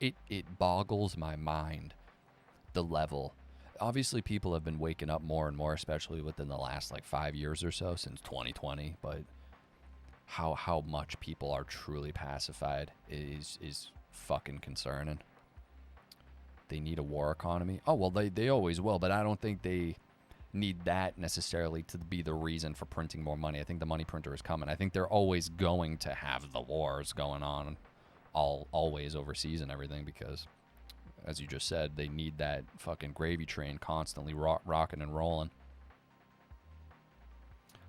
It boggles my mind, the level. Obviously, people have been waking up more and more, especially within the last like 5 years or so, since 2020, but how much people are truly pacified is fucking concerning. They need a war economy. Oh, well, they always will, but I don't think they need that necessarily to be the reason for printing more money. I think the money printer is coming. I think they're always going to have the wars going on always overseas and everything, because as you just said, they need that fucking gravy train constantly rocking and rolling.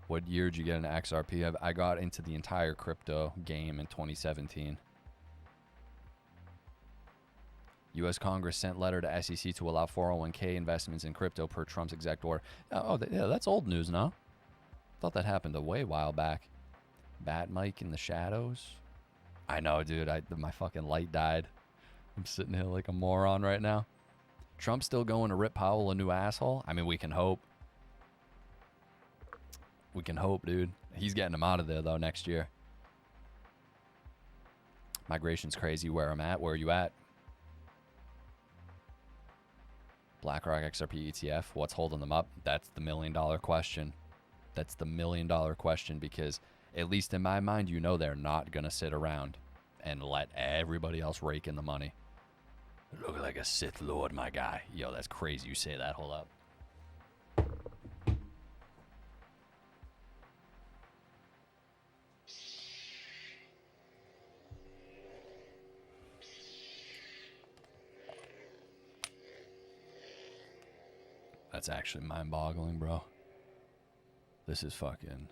What year did you get into XRP? I got into the entire crypto game in 2017. U.S. Congress sent letter to SEC to allow 401k investments in crypto per Trump's executive order. Oh, yeah, that's old news now. Thought that happened a while back. Bat Mike in the shadows. I know, dude. My fucking light died. I'm sitting here like a moron right now. Trump's still going to rip Powell a new asshole? I mean, we can hope. We can hope, dude. He's getting him out of there, though, next year. Migration's crazy where I'm at. Where are you at? BlackRock XRP ETF. What's holding them up? That's the $1 million question. That's the $1 million question, because at least in my mind, you know they're not going to sit around and let everybody else rake in the money. Look like a Sith Lord, my guy. Yo, that's crazy you say that. Hold up. That's actually mind-boggling, bro. This is fucking...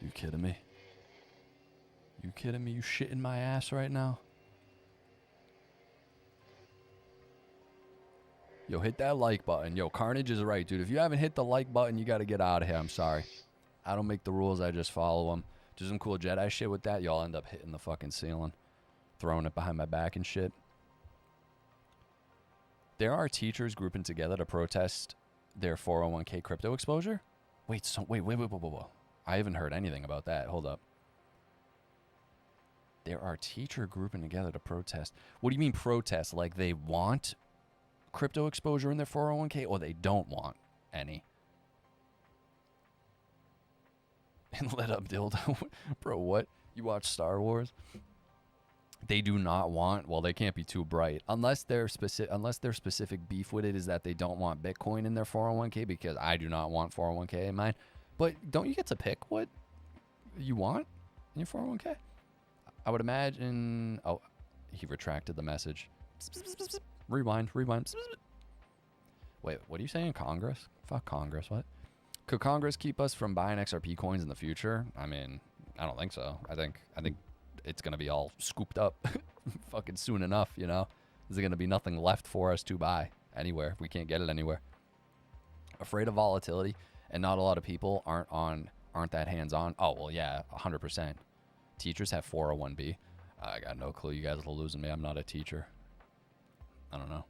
You kidding me? You kidding me? You shitting my ass right now? Yo, hit that like button. Yo, Carnage is right, dude. If you haven't hit the like button, you got to get out of here. I'm sorry. I don't make the rules. I just follow them. Do some cool Jedi shit with that. Y'all end up hitting the fucking ceiling. Throwing it behind my back and shit. There are teachers grouping together to protest their 401k crypto exposure? Wait. I haven't heard anything about that. Hold up. There are teachers grouping together to protest. What do you mean protest? Like they want crypto exposure in their 401k, or they don't want any? And lit up dildo. Bro, what? You watch Star Wars? They do not want, well, they can't be too bright. Unless their specific beef with it is that they don't want Bitcoin in their 401k, because I do not want 401k in mine. But don't you get to pick what you want in your 401k? I would imagine... Oh, he retracted the message. Rewind. Wait, what are you saying? Congress? Fuck Congress, what? Could Congress keep us from buying XRP coins in the future? I mean, I don't think so. I think it's going to be all scooped up fucking soon enough, you know? There's going to be nothing left for us to buy anywhere. We can't get it anywhere. Afraid of volatility, and not a lot of people aren't that hands-on. Oh, well, yeah, 100%. Teachers have 401b. I got no clue. You guys are losing me. I'm not a teacher. I don't know.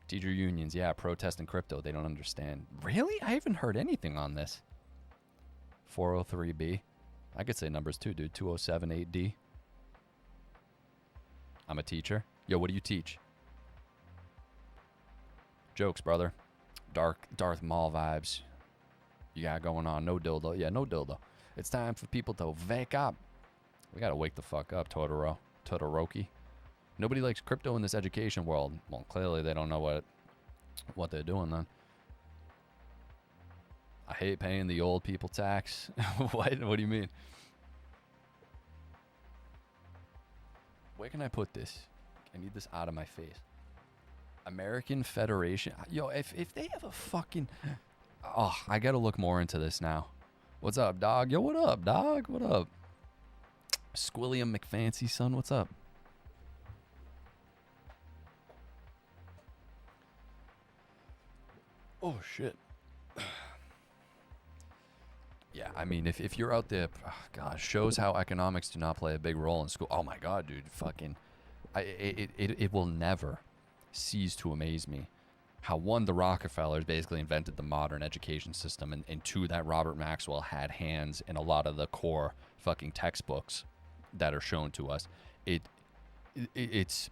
Teacher unions, yeah, protesting crypto. They don't understand. Really? I haven't heard anything on this. 403b. I could say numbers too, dude. 2078D. I'm a teacher. Yo, what do you teach? Jokes, brother. Darth Maul vibes. You got going on. No dildo. Yeah, no dildo. It's time for people to wake up. We gotta wake the fuck up, Todoroki. Nobody likes crypto in this education world. Well, clearly they don't know what they're doing then. I hate paying the old people tax. What do you mean? Where can I put this? I need this out of my face. American Federation. Yo, if they have a fucking... Oh, I gotta look more into this now. What's up, dog? Yo, what up, dog? What up? Squilliam McFancy, son, what's up? Oh, shit. Yeah, I mean, if you're out there, oh, gosh, shows how economics do not play a big role in school. Oh, my God, dude, fucking... It will never cease to amaze me how, one, the Rockefellers basically invented the modern education system, and two, that Robert Maxwell had hands in a lot of the core fucking textbooks that are shown to us. It's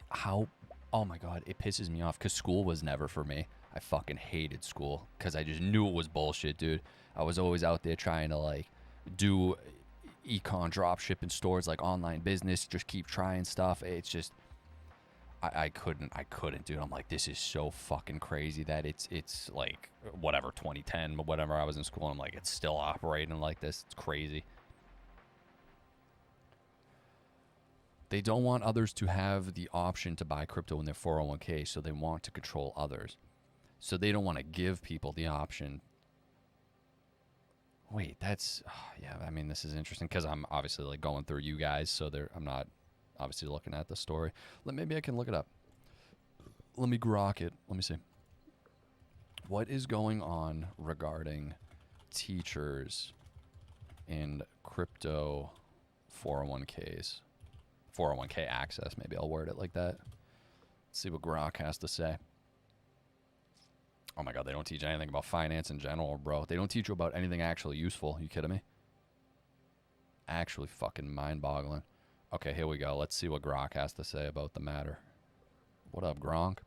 how, oh my God, it pisses me off because school was never for me. I fucking hated school because I just knew it was bullshit, dude. I was always out there trying to like do econ drop shipping stores, like online business, just keep trying stuff. It's just, I couldn't, dude. I'm like, this is so fucking crazy that it's like whatever 2010, but whatever I was in school, and I'm like, it's still operating like this. It's crazy. They don't want others to have the option to buy crypto in their 401k, so they want to control others. So they don't want to give people the option. Wait, that's yeah. I mean, this is interesting because I'm obviously like going through you guys, so I'm not obviously looking at the story. Maybe I can look it up. Let me grok it. Let me see. What is going on regarding teachers in crypto 401ks? 401k access. Maybe I'll word it like that. Let's see what Grok has to say. Oh my God, they don't teach anything about finance in general, bro. They don't teach you about anything actually useful. You kidding me? Actually fucking mind-boggling. Okay, here we go. Let's see what Grok has to say about the matter. What up, Gronk?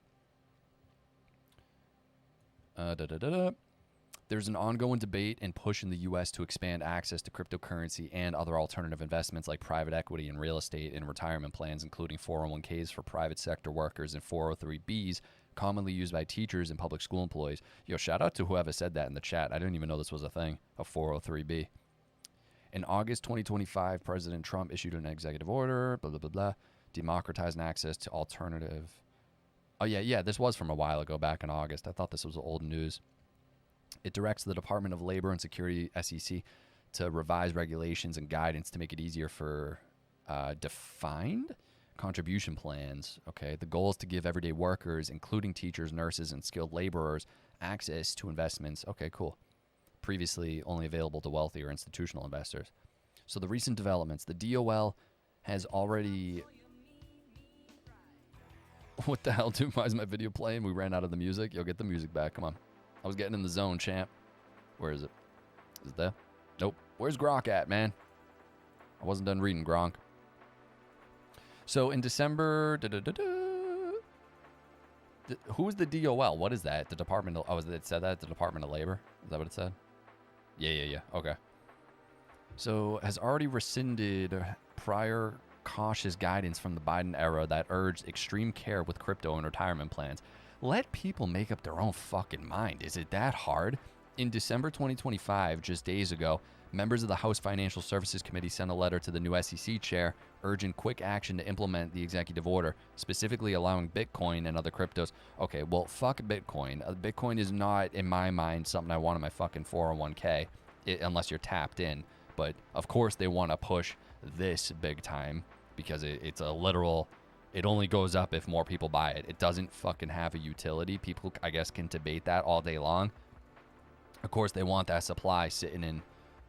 There's an ongoing debate and push in the U.S. to expand access to cryptocurrency and other alternative investments like private equity and real estate and retirement plans, including 401ks for private sector workers and 403bs, commonly used by teachers and public school employees. Yo, shout out to whoever said that in the chat. I didn't even know this was a thing, a 403b. In August 2025, President Trump issued an executive order, blah, blah, blah, blah, democratizing access to alternative. Oh, yeah, this was from a while ago, back in August. I thought this was old news. It directs the Department of Labor and Security, SEC, to revise regulations and guidance to make it easier for defined contribution plans. Okay, the goal is to give everyday workers, including teachers, nurses, and skilled laborers, access to investments. Okay, cool. Previously only available to wealthier institutional investors. So the recent developments, the DOL has already... What the hell, dude? Why is my video playing? We ran out of the music. Yo, get the music back. Come on. I was getting in the zone, champ. Where is it? Is it there? Nope. Where's Gronk at, man? I wasn't done reading, Gronk. So in December... who is the DOL? What is that? The Department of... Oh, it said that? The Department of Labor? Is that what it said? Yeah. Okay. So has already rescinded prior cautious guidance from the Biden era that urged extreme care with crypto and retirement plans. Let people make up their own fucking mind. Is it that hard? In December 2025, just days ago, members of the House Financial Services Committee sent a letter to the new SEC chair urging quick action to implement the executive order, specifically allowing Bitcoin and other cryptos. Okay, well, fuck Bitcoin. Bitcoin is not, in my mind, something I want in my fucking 401k, unless you're tapped in. But, of course, they want to push this big time because it's a literal... It only goes up if more people buy it. It doesn't fucking have a utility. People, I guess, can debate that all day long. Of course, they want that supply sitting in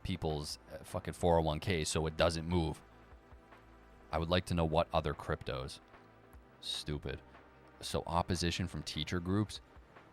people's fucking 401ks so it doesn't move. I would like to know what other cryptos. Stupid. So opposition from teacher groups.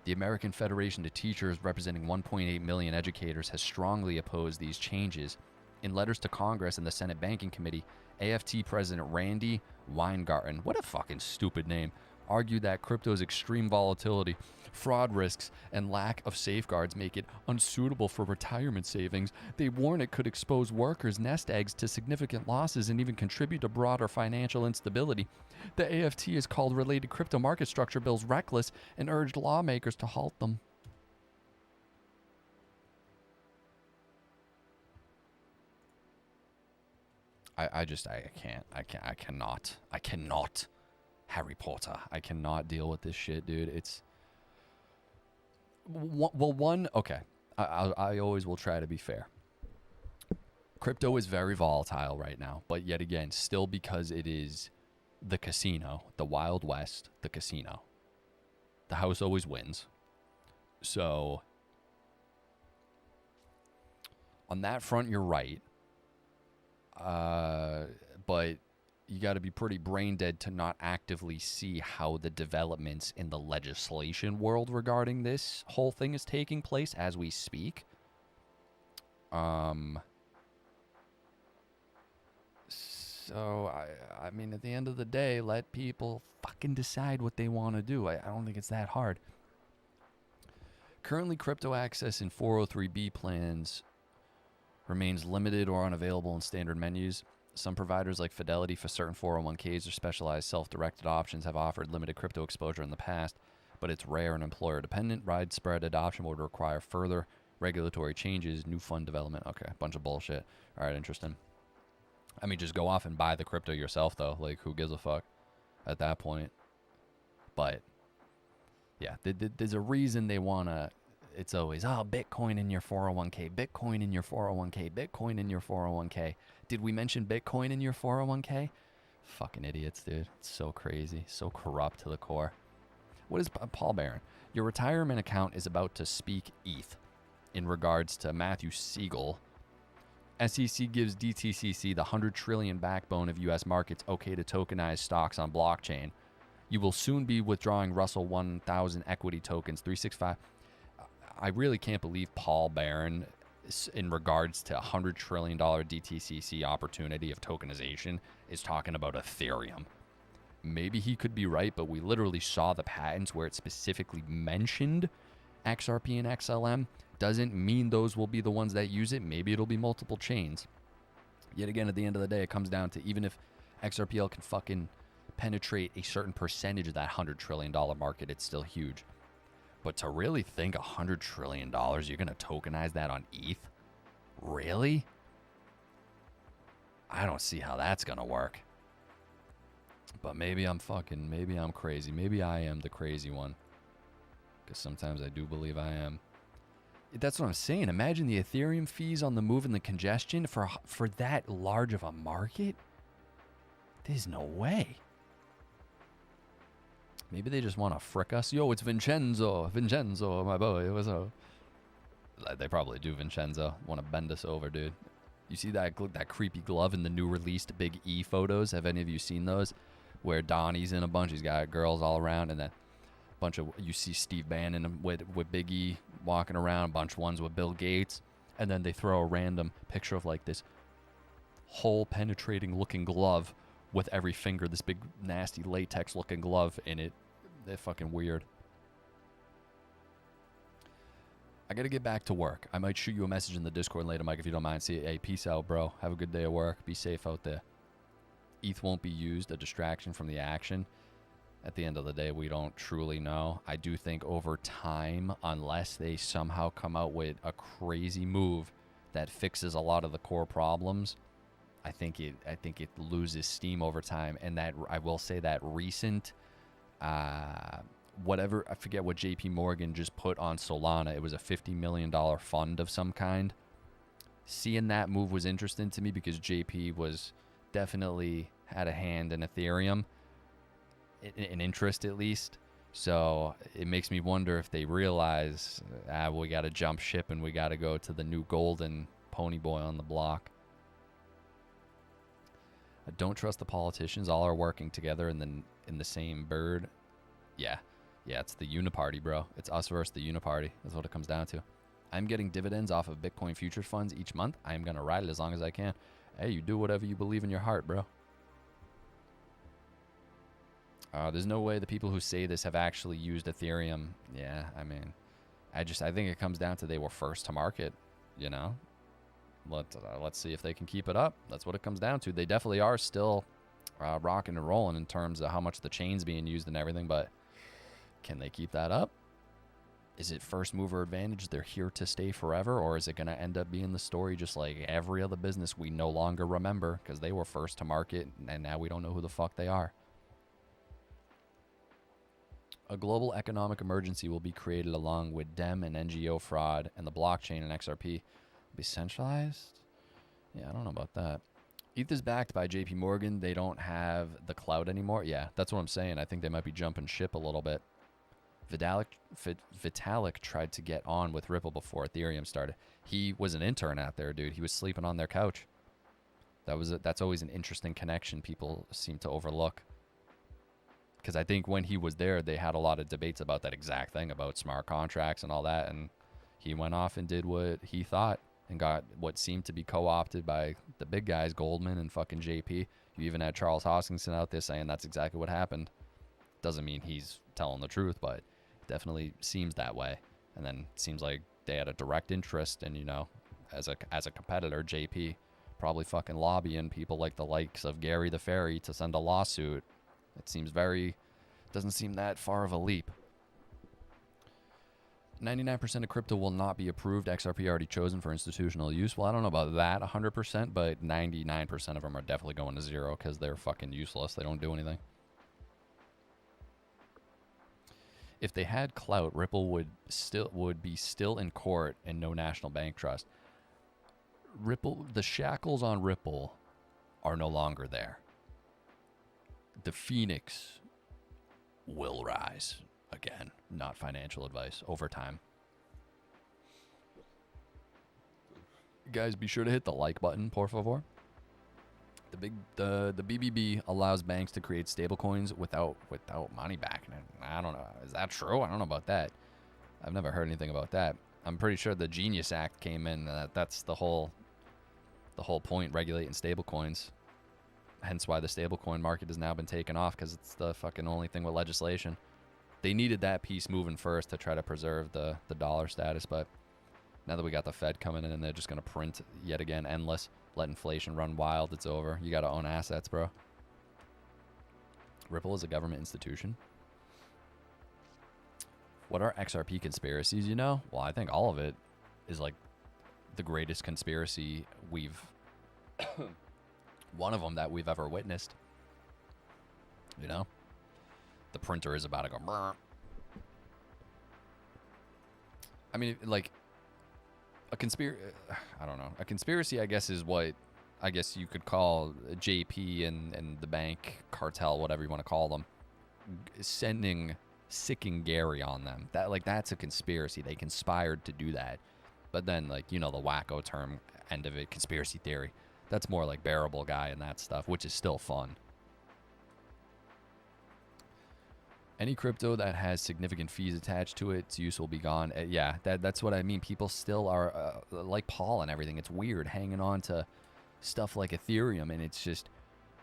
The American Federation of Teachers, representing 1.8 million educators, has strongly opposed these changes. In letters to Congress and the Senate Banking Committee, AFT President Randy Weingarten, what a fucking stupid name, argued that crypto's extreme volatility, fraud risks, and lack of safeguards make it unsuitable for retirement savings. They warn it could expose workers' nest eggs to significant losses and even contribute to broader financial instability. The AFT has called related crypto market structure bills reckless and urged lawmakers to halt them. I cannot. Harry Potter. I cannot deal with this shit, dude. It's... Well, one, okay. I always will try to be fair. Crypto is very volatile right now, but yet again, still because it is the casino, the Wild West, the casino. The house always wins. So, on that front, you're right. But you got to be pretty brain dead to not actively see how the developments in the legislation world regarding this whole thing is taking place as we speak. So, I mean, at the end of the day, let people fucking decide what they want to do. I don't think it's that hard. Currently, crypto access in 403b plans remains limited or unavailable in standard menus. Some providers like Fidelity for certain 401ks or specialized self-directed options have offered limited crypto exposure in the past, but it's rare and employer-dependent. Widespread adoption would require further regulatory changes, new fund development. Okay, bunch of bullshit. All right, interesting. I mean, just go off and buy the crypto yourself, though. Like, who gives a fuck at that point? But, yeah, there's a reason they want to. It's always, oh, Bitcoin in your 401k, Bitcoin in your 401k, Bitcoin in your 401k. Did we mention Bitcoin in your 401k? Fucking idiots, dude. It's so crazy. So corrupt to the core. What is Paul Barron? Your retirement account is about to speak ETH in regards to Matthew Siegel. SEC gives DTCC the 100 trillion backbone of U.S. markets okay to tokenize stocks on blockchain. You will soon be withdrawing Russell 1000 equity tokens 365. I really can't believe Paul Barron, in regards to $100 trillion DTCC opportunity of tokenization, is talking about Ethereum. Maybe he could be right, but we literally saw the patents where it specifically mentioned XRP and XLM. Doesn't mean those will be the ones that use it. Maybe it'll be multiple chains. Yet again, at the end of the day, it comes down to, even if XRPL can fucking penetrate a certain percentage of that $100 trillion market, it's still huge. But to really think $100 trillion, you're going to tokenize that on ETH? Really? I don't see how that's going to work. But maybe I'm crazy. Maybe I am the crazy one. Because sometimes I do believe I am. That's what I'm saying. Imagine the Ethereum fees on the move and the congestion for that large of a market. There's no way. Maybe they just want to frick us. Yo, it's Vincenzo, my boy. What's up? They probably do, Vincenzo. Want to bend us over, dude. You see that creepy glove in the new released Big E photos? Have any of you seen those? Where Donnie's in a bunch. He's got girls all around, and then a bunch of, you see Steve Bannon with Big E walking around, a bunch of ones with Bill Gates, and then they throw a random picture of like this hole penetrating looking glove with every finger, this big nasty latex looking glove in it. They're fucking weird. I gotta get back to work. I might shoot you a message in the Discord later, Mike, if you don't mind. See, hey, peace out, bro. Have a good day at work. Be safe out there. ETH won't be used, a distraction from the action. At the end of the day, we don't truly know. I do think over time, unless they somehow come out with a crazy move that fixes a lot of the core problems, I think it loses steam over time. And that, I will say, that recent whatever, I forget what JP Morgan just put on Solana. It was a $50 million fund of some kind. Seeing that move was interesting to me because JP was definitely had a hand in Ethereum, an interest at least. So it makes me wonder if they realize, we got to jump ship and we got to go to the new golden pony boy on the block. I don't trust the politicians. All are working together in the same bird. Yeah, it's the Uniparty, bro. It's us versus the Uniparty. That's what it comes down to. I'm getting dividends off of Bitcoin futures funds each month. I am going to ride it as long as I can. Hey, you do whatever you believe in your heart, bro. There's no way the people who say this have actually used Ethereum. Yeah, I mean, I think it comes down to they were first to market, you know? Let's see if they can keep it up. That's what it comes down to. They definitely are still rocking and rolling in terms of how much the chain's being used and everything, but can they keep that up? Is it first mover advantage? They're here to stay forever, or is it going to end up being the story just like every other business we no longer remember because they were first to market and now we don't know who the fuck they are? A global economic emergency will be created along with DEM and NGO fraud, and the blockchain and XRP will be centralized? Yeah, I don't know about that. ETH is backed by JP Morgan. They don't have the cloud anymore. Yeah, that's what I'm saying. I think they might be jumping ship a little bit. Vitalik tried to get on with Ripple before Ethereum started. He was an intern out there, dude. He was sleeping on their couch. That's always an interesting connection people seem to overlook. Because I think when he was there, they had a lot of debates about that exact thing, about smart contracts and all that. And he went off and did what he thought and got what seemed to be co-opted by the big guys, Goldman and fucking JP. You even had Charles Hoskinson out there saying that's exactly what happened. Doesn't mean he's telling the truth, but it definitely seems that way. And then it seems like they had a direct interest in, you know, as a competitor, JP probably fucking lobbying people like the likes of Gary the Fairy to send a lawsuit. It seems doesn't seem that far of a leap. 99% of crypto will not be approved. XRP already chosen for institutional use. Well, I don't know about that 100%, but 99% of them are definitely going to zero because they're fucking useless. They don't do anything. If they had clout, Ripple would be still in court and no national bank trust. Ripple, the shackles on Ripple are no longer there. The phoenix will rise again. Not financial advice. Over time. Guys, be sure to hit the like button, por favor. The BBB allows banks to create stablecoins without money back. I don't know. Is that true? I don't know about that. I've never heard anything about that. I'm pretty sure the Genius Act came in. That's the whole point, regulating stablecoins. Hence why the stablecoin market has now been taken off, because it's the fucking only thing with legislation. They needed that piece moving first to try to preserve the dollar status, but now that we got the Fed coming in and they're just going to print yet again endless, let inflation run wild, it's over. You got to own assets, bro. Ripple is a government institution. What are XRP conspiracies, you know? Well, I think all of it is like the greatest conspiracy we've... one of them that we've ever witnessed. You know? The printer is about to go... Brr. I mean, like... a conspiracy... I don't know. A conspiracy, I guess, is what... I guess you could call JP and the bank cartel, whatever you want to call them, sending Sick and Gary on them. That's a conspiracy. They conspired to do that. But then, like, you know, the wacko term end of it, conspiracy theory. That's more like Bearable Guy and that stuff, which is still fun. Any crypto that has significant fees attached to it, its use will be gone. Yeah, that's what I mean. People still are, like Paul and everything, it's weird hanging on to stuff like Ethereum, and it's just,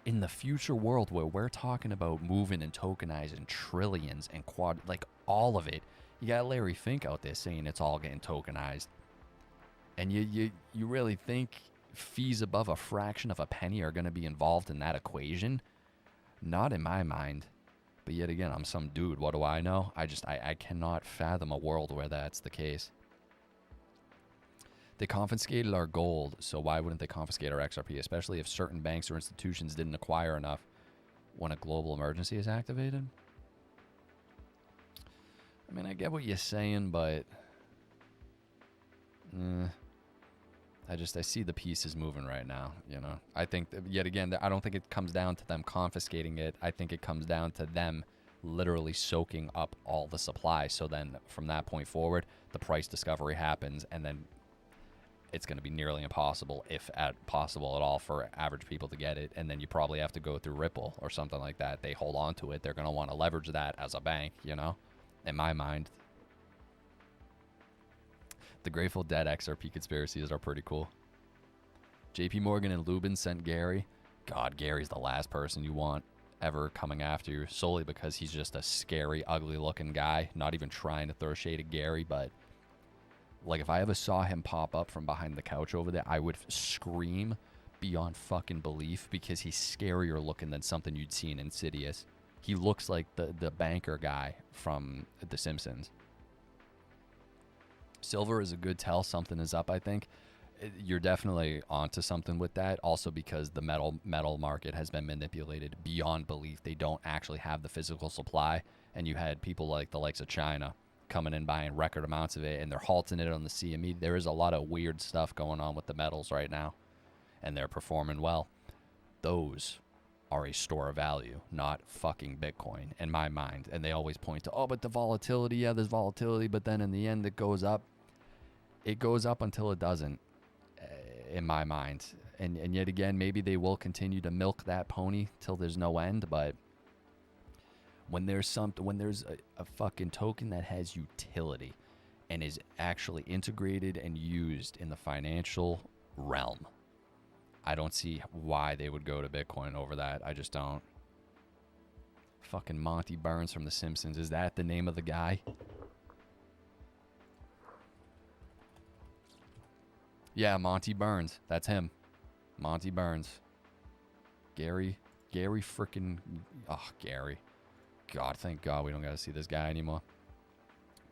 in the future world where we're talking about moving and tokenizing trillions and like all of it, you got Larry Fink out there saying it's all getting tokenized. And you really think fees above a fraction of a penny are going to be involved in that equation? Not in my mind. But yet again, I'm some dude. What do I know? I cannot fathom a world where that's the case. They confiscated our gold, so why wouldn't they confiscate our XRP, especially if certain banks or institutions didn't acquire enough when a global emergency is activated? I mean, I get what you're saying, but... I see the pieces moving right now, you know? I think, yet again, I don't think it comes down to them confiscating it. I think it comes down to them literally soaking up all the supply. So then from that point forward, the price discovery happens, and then it's going to be nearly impossible, if possible at all, for average people to get it. And then you probably have to go through Ripple or something like that. They hold on to it. They're going to want to leverage that as a bank, you know? In my mind. The Grateful Dead XRP conspiracies are pretty cool. JP Morgan and Lubin sent Gary. God, Gary's the last person you want ever coming after you, solely because he's just a scary, ugly-looking guy. Not even trying to throw shade at Gary, but... like, if I ever saw him pop up from behind the couch over there, I would scream beyond fucking belief, because he's scarier looking than something you'd see in Insidious. He looks like the banker guy from The Simpsons. Silver is a good tell. Something is up, I think. You're definitely onto something with that. Also because the metal market has been manipulated beyond belief. They don't actually have the physical supply. And you had people like the likes of China coming in buying record amounts of it, and they're halting it on the CME. There is a lot of weird stuff going on with the metals right now, and they're performing well. Those are a store of value, not fucking Bitcoin, in my mind. And they always point to, oh, but the volatility, yeah, there's volatility, but then in the end it goes up. It goes up until it doesn't, in my mind. And yet again, maybe they will continue to milk that pony till there's no end, but when there's a fucking token that has utility and is actually integrated and used in the financial realm, I don't see why they would go to Bitcoin over that. I just don't. Fucking Monty Burns from The Simpsons. Is that the name of the guy? Yeah, Monty Burns. That's him. Monty Burns. Gary freaking... oh, Gary. God, thank God we don't got to see this guy anymore.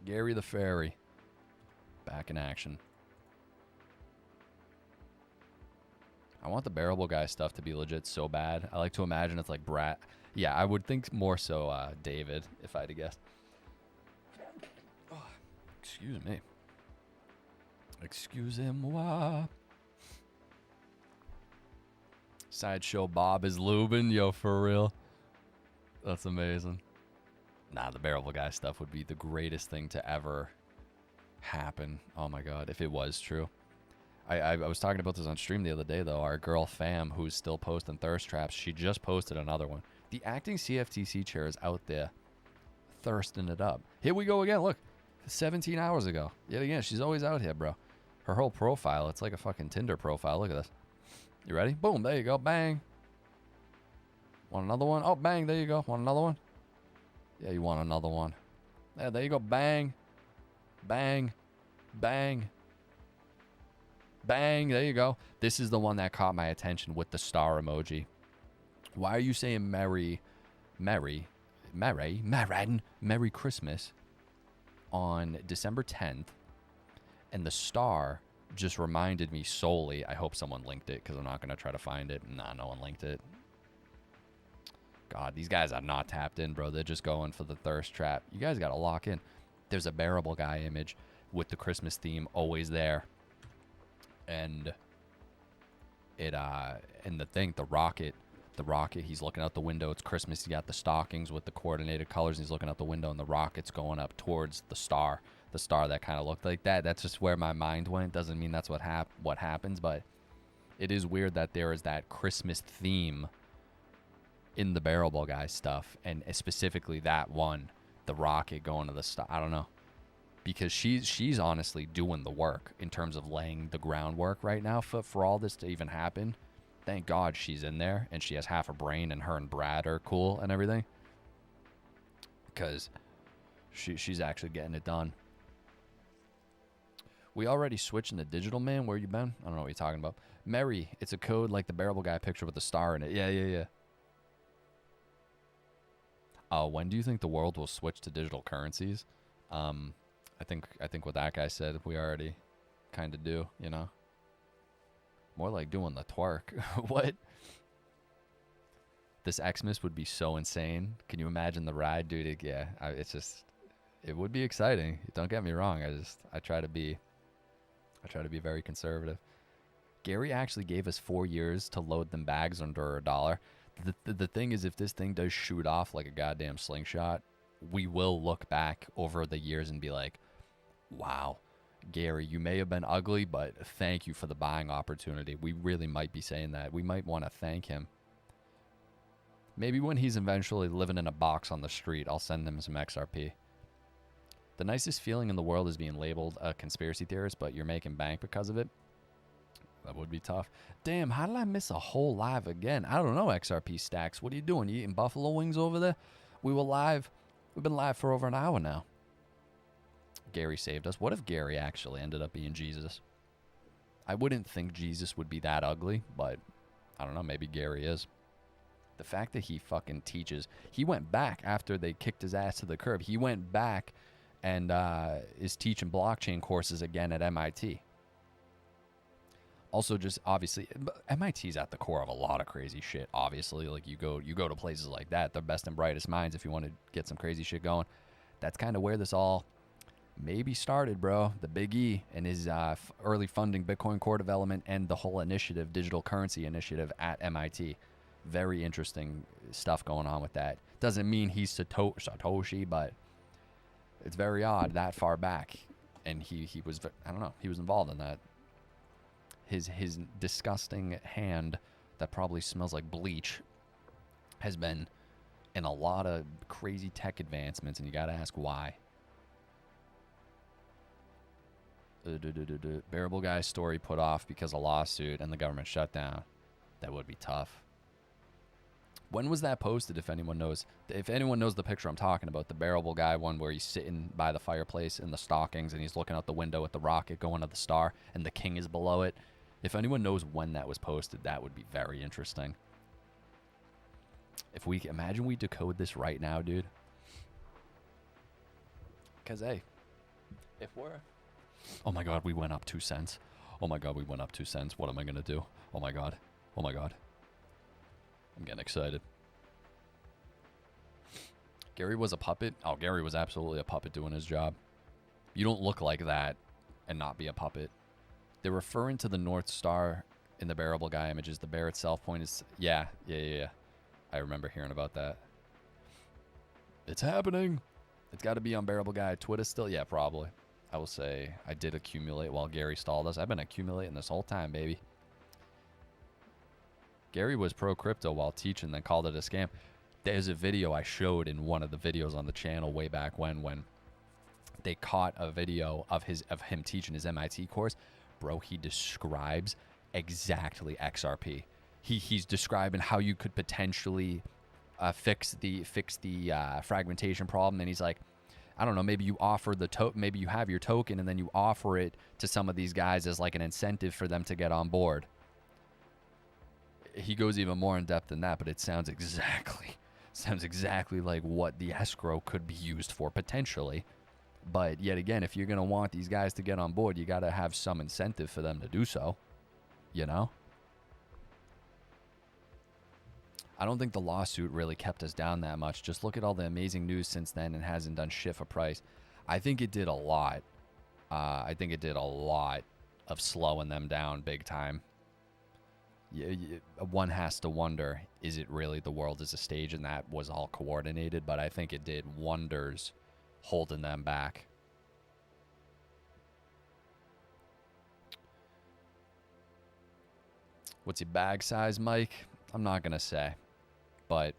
Gary the Fairy. Back in action. I want the bearable guy stuff to be legit so bad. I like to imagine it's like Brat. Yeah, I would think more so David, if I had to guess. Oh, excuse me. Excusez-moi. Sideshow Bob is lubing. Yo, for real. That's amazing. Nah, the bearable guy stuff would be the greatest thing to ever happen. Oh my god, if it was true. I was talking about this on stream the other day, though. Our girl Fam, who's still posting thirst traps, she just posted another one. The acting CFTC chair is out there thirsting it up. Here we go again. Look, 17 hours ago. Yet again, she's always out here, bro. Her whole profile, it's like a fucking Tinder profile. Look at this. You ready? Boom, there you go. Bang. Want another one? Oh, bang, there you go. Want another one? Yeah, you want another one. Yeah, there you go. Bang. Bang. Bang. Bang, there you go. This is the one that caught my attention with the star emoji. Why are you saying Merry Christmas on December 10th? And the star just reminded me solely. I hope someone linked it because I'm not going to try to find it. Nah, no one linked it. God, these guys are not tapped in, bro. They're just going for the thirst trap. You guys got to lock in. There's a bearable guy image with the Christmas theme always there. And it and the rocket, he's looking out the window. It's Christmas. He got the stockings with the coordinated colors. And he's looking out the window, and the rocket's going up towards the star that kind of looked like that. That's just where my mind went. Doesn't mean that's what happens, but it is weird that there is that Christmas theme in the bearable guy stuff, and specifically that one, the rocket going to the star. I don't know. Because she's honestly doing the work in terms of laying the groundwork right now for all this to even happen. Thank God she's in there and she has half a brain, and her and Brad are cool and everything. Because she's actually getting it done. We already switched into digital, man. Where you been? I don't know what you're talking about. Mary, it's a code like the bearable guy picture with the star in it. Yeah. When do you think the world will switch to digital currencies? I think what that guy said, we already kind of do, you know? More like doing the twerk. What? This Xmas would be so insane. Can you imagine the ride, dude? Yeah, it would be exciting. Don't get me wrong. I try to be very conservative. Gary actually gave us 4 years to load them bags under $1. The thing is, if this thing does shoot off like a goddamn slingshot, we will look back over the years and be like, wow, Gary, you may have been ugly, but thank you for the buying opportunity. We really might be saying that. We might want to thank him. Maybe when he's eventually living in a box on the street, I'll send him some XRP. The nicest feeling in the world is being labeled a conspiracy theorist, but you're making bank because of it. That would be tough. Damn, how did I miss a whole live again? I don't know, XRP Stacks. What are you doing? You eating buffalo wings over there? We were live. We've been live for over an hour now. Gary saved us. What if Gary actually ended up being Jesus? I wouldn't think Jesus would be that ugly, but I don't know. Maybe Gary is. The fact that he fucking teaches. He went back after they kicked his ass to the curb. He went back and is teaching blockchain courses again at MIT. Also, just obviously, MIT's at the core of a lot of crazy shit. Obviously, like you go to places like that, the best and brightest minds. If you want to get some crazy shit going, that's kind of where this all maybe started, bro. The Big E and his early funding Bitcoin core development and the whole initiative, digital currency initiative at MIT. Very interesting stuff going on with that. Doesn't mean he's Satoshi, but it's very odd that far back, and he was, I don't know, he was involved in that. His disgusting hand that probably smells like bleach has been in a lot of crazy tech advancements, and you gotta ask why. Bearable guy's story put off because of lawsuit and the government shutdown. That would be tough. When was that posted, if anyone knows? If anyone knows the picture I'm talking about, the bearable guy one where he's sitting by the fireplace in the stockings and he's looking out the window at the rocket going to the star and the king is below it. If anyone knows when that was posted, that would be very interesting. If we imagine we decode this right now, dude. Because, hey, if we're Oh my God, we went up 2 cents. Oh my God, we went up 2 cents. What am I going to do? Oh my God. Oh my God. I'm getting excited. Gary was a puppet? Oh, Gary was absolutely a puppet doing his job. You don't look like that and not be a puppet. They're referring to the North Star in the bearable guy images. The bear itself point is... Yeah. I remember hearing about that. It's happening. It's got to be on bearable guy. Twitter still? Yeah, probably. I will say I did accumulate while Gary stalled us. I've been accumulating this whole time, baby. Gary was pro crypto while teaching, then called it a scam. There's a video I showed in one of the videos on the channel way back when they caught a video of him teaching his MIT course. Bro, he describes exactly XRP. He's describing how you could potentially fix the fragmentation problem, and he's like, I don't know, maybe you offer maybe you have your token and then you offer it to some of these guys as like an incentive for them to get on board. He goes even more in depth than that, but it sounds exactly like what the escrow could be used for potentially. But yet again, if you're going to want these guys to get on board, you got to have some incentive for them to do so, you know? I don't think the lawsuit really kept us down that much. Just look at all the amazing news since then and hasn't done shit for price. I think it did a lot. I think it did a lot of slowing them down big time. One has to wonder, is it really the world is a stage, and that was all coordinated? But I think it did wonders holding them back. What's your bag size, Mike? I'm not going to say. But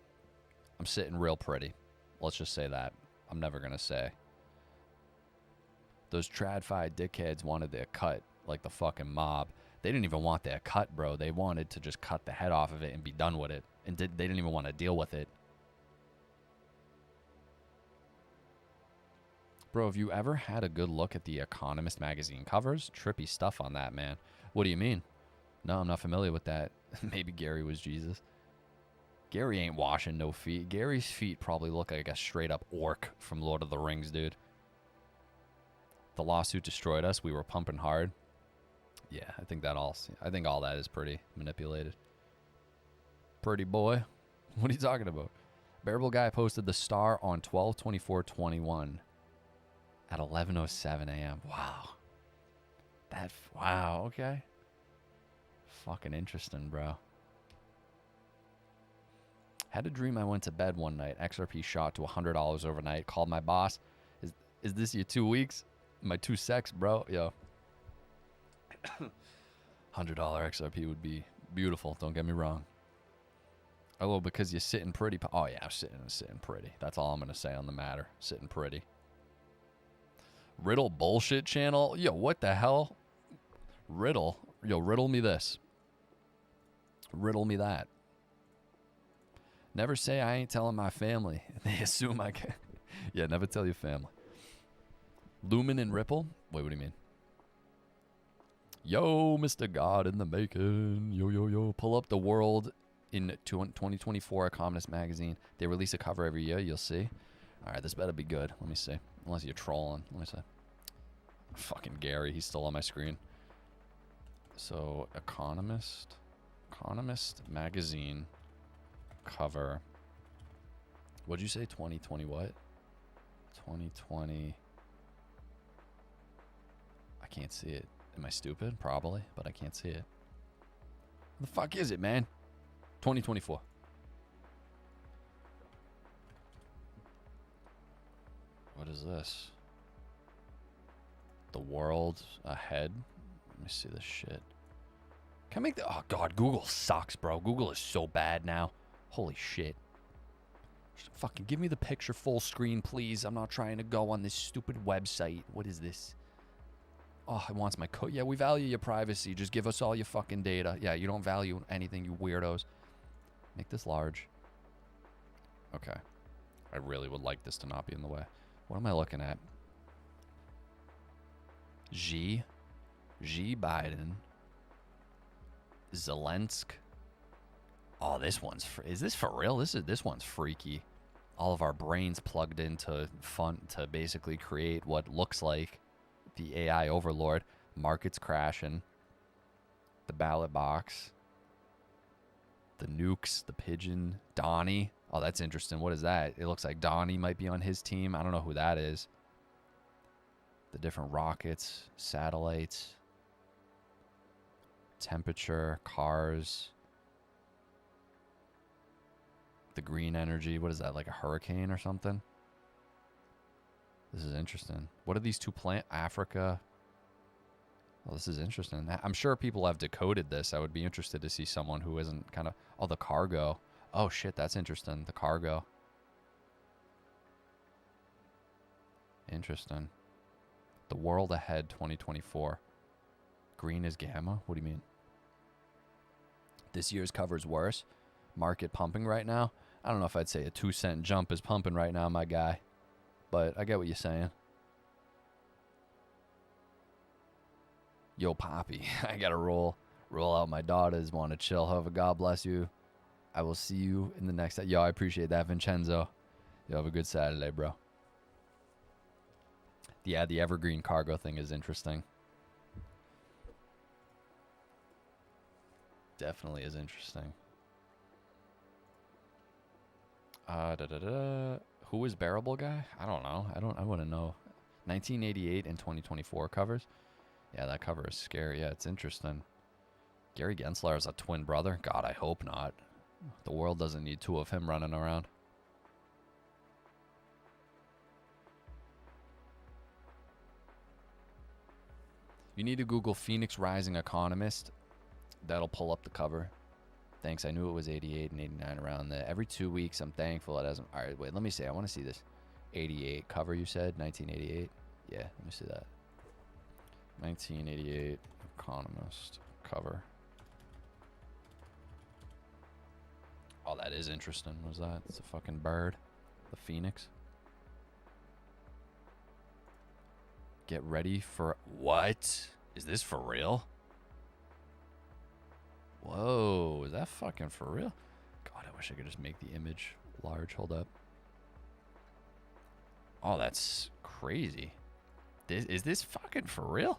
I'm sitting real pretty. Let's just say that. I'm never going to say. Those TradFi dickheads wanted their cut like the fucking mob. They didn't even want their cut, bro. They wanted to just cut the head off of it and be done with it. And they didn't even want to deal with it. Bro, have you ever had a good look at the Economist magazine covers? Trippy stuff on that, man. What do you mean? No, I'm not familiar with that. Maybe Gary was Jesus. Gary ain't washing no feet. Gary's feet probably look like a straight up orc from Lord of the Rings, dude. The lawsuit destroyed us. We were pumping hard. Yeah, I think all that is pretty manipulated. Pretty boy. What are you talking about? Bearable guy posted the star on 12/24/21 at 11:07 a.m. Wow. Wow, okay. Fucking interesting, bro. Had a dream I went to bed one night. XRP shot to $100 overnight. Called my boss. Is this your 2 weeks? My 2 secs, bro? Yo. $100 XRP would be beautiful. Don't get me wrong. Oh, because you're sitting pretty. Oh, yeah, I'm sitting pretty. That's all I'm going to say on the matter. Sitting pretty. Riddle bullshit channel? Yo, what the hell? Riddle? Yo, riddle me this. Riddle me that. Never say I ain't telling my family. They assume I can. Yeah, never tell your family. Lumen and Ripple? Wait, what do you mean? Yo, Mr. God in the making. Yo. Pull up the world in 2024 Economist magazine. They release a cover every year. You'll see. All right, this better be good. Let me see. Unless you're trolling. Let me see. Fucking Gary. He's still on my screen. So, Economist magazine cover. What'd you say? 2020 what? 2020. I can't see it. Am I stupid? Probably, but I can't see it. What the fuck is it, man? 2024. What is this? The world ahead? Let me see this shit. Can I make the... Oh, God, Google sucks, bro. Google is so bad now. Holy shit. Just fucking give me the picture full screen, please. I'm not trying to go on this stupid website. What is this? Oh, it wants my code. Yeah, we value your privacy. Just give us all your fucking data. Yeah, you don't value anything, you weirdos. Make this large. Okay. I really would like this to not be in the way. What am I looking at? G Biden. Zelensky. Oh, this one's... Is this for real? This one's freaky. All of our brains plugged into fun to basically create what looks like the AI overlord. Markets crashing. The ballot box. The nukes. The pigeon. Donnie. Oh, that's interesting. What is that? It looks like Donnie might be on his team. I don't know who that is. The different rockets. Satellites. Temperature. Cars. The green energy. What is that? Like a hurricane or something? This is interesting. What are these two Africa. Oh, this is interesting. I'm sure people have decoded this. I would be interested to see someone who isn't kind of... Oh, the cargo. Oh, shit. That's interesting. The cargo. Interesting. The world ahead 2024. Green is gamma? What do you mean? This year's cover is worse. Market pumping right now. I don't know if I'd say a 2-cent jump is pumping right now, my guy. But I get what you're saying. Yo, Poppy, I gotta roll out. My daughters want to chill. However, God bless you. I will see you in the next... Yo, I appreciate that, Vincenzo. Yo, have a good Saturday, bro. Yeah, the evergreen cargo thing is interesting. Definitely is interesting. Who is Bearable Guy? I don't know. I wouldn't know. 1988 and 2024 covers. Yeah, that cover is scary. Yeah, it's interesting. Gary Gensler is a twin brother. God, I hope not. The world doesn't need two of him running around. You need to Google Phoenix Rising Economist. That'll pull up the cover. Thanks. I knew it was 88 and 89 around there. Every 2 weeks, I'm thankful it hasn't... All right, wait. Let me see. I want to see this. 88 cover, you said? 1988? Yeah, let me see that. 1988 Economist cover. Oh, that is interesting. What was that? It's a fucking bird. The phoenix. Get ready for... What? Is this for real? Whoa, is that fucking for real? God, I wish I could just make the image large. Hold up. Oh, that's crazy. Is this fucking for real?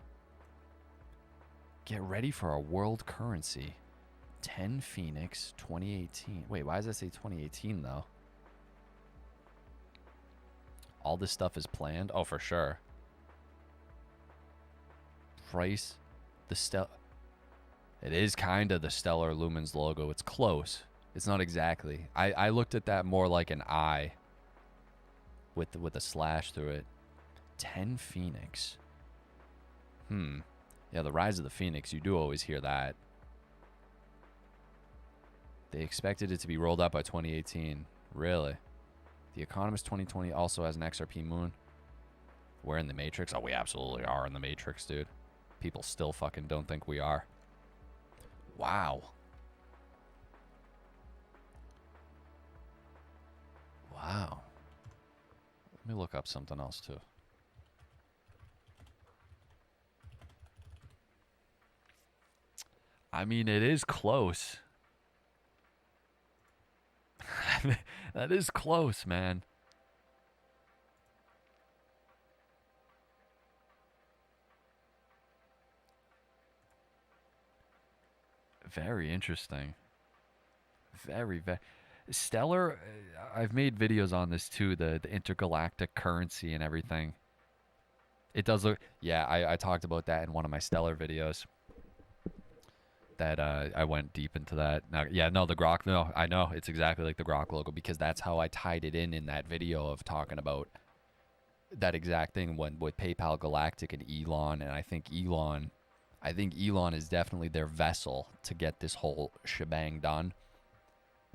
Get ready for a world currency. 10 Phoenix 2018. Wait, why does that say 2018 though? All this stuff is planned? Oh, for sure. Price. It is kind of the Stellar Lumens logo. It's close. It's not exactly. I looked at that more like an eye with a slash through it. 10 Phoenix. Yeah, the rise of the Phoenix. You do always hear that. They expected it to be rolled out by 2018. Really? The Economist 2020 also has an XRP moon. We're in the Matrix. Oh, we absolutely are in the Matrix, dude. People still fucking don't think we are. Wow. Wow. Let me look up something else, too. I mean, it is close. That is close, man. Very interesting. Very. Stellar, I've made videos on this too, the intergalactic currency and everything. It does look... Yeah, I talked about that in one of my Stellar videos. That I went deep into that. Now, yeah, no, the Grok, no, I know. It's exactly like the Grok logo because that's how I tied it in that video of talking about that exact thing with PayPal Galactic and Elon. And I think Elon is definitely their vessel to get this whole shebang done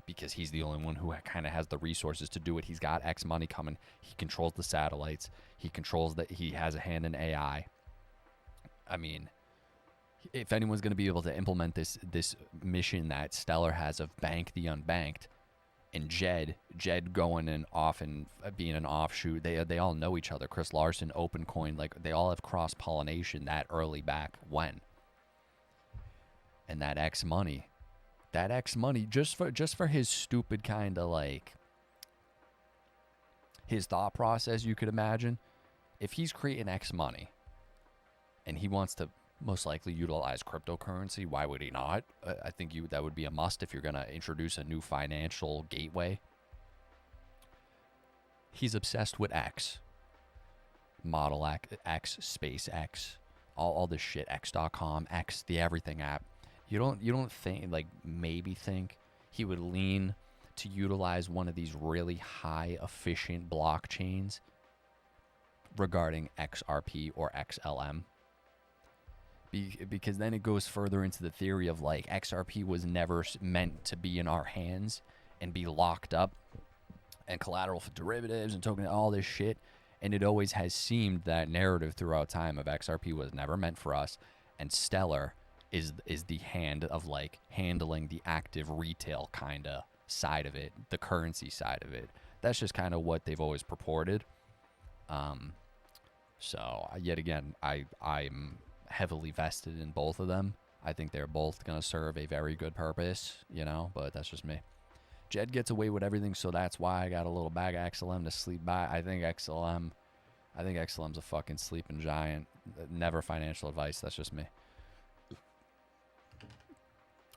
because he's the only one who kind of has the resources to do it. He's got X money coming. He controls the satellites. He controls that. He has a hand in AI. I mean, if anyone's going to be able to implement this mission that Stellar has of bank the unbanked, and Jed going and off and being an offshoot, they all know each other. Chris Larson, OpenCoin, like they all have cross pollination that early back when. And that X money, just for his stupid kind of like his thought process, you could imagine if he's creating X money. and he wants to most likely utilize cryptocurrency. Why would he not? I think that would be a must if you're going to introduce a new financial gateway. He's obsessed with X, Model X, SpaceX, all this shit, X.com, X, the everything app. You don't think, like, maybe think he would lean to utilize one of these really high efficient blockchains regarding XRP or XLM? Because then it goes further into the theory of, like, XRP was never meant to be in our hands and be locked up and collateral for derivatives and token, all this shit. And it always has seemed that narrative throughout time of XRP was never meant for us, and Stellar is the hand of, like, handling the active retail kind of side of it, the currency side of it. That's just kind of what they've always purported. So yet again, I'm heavily vested in both of them. I think they're both going to serve a very good purpose, you know, but that's just me. Jed gets away with everything, so that's why I got a little bag of XLM to sleep by. I think XLM's a fucking sleeping giant. Never financial advice, that's just me.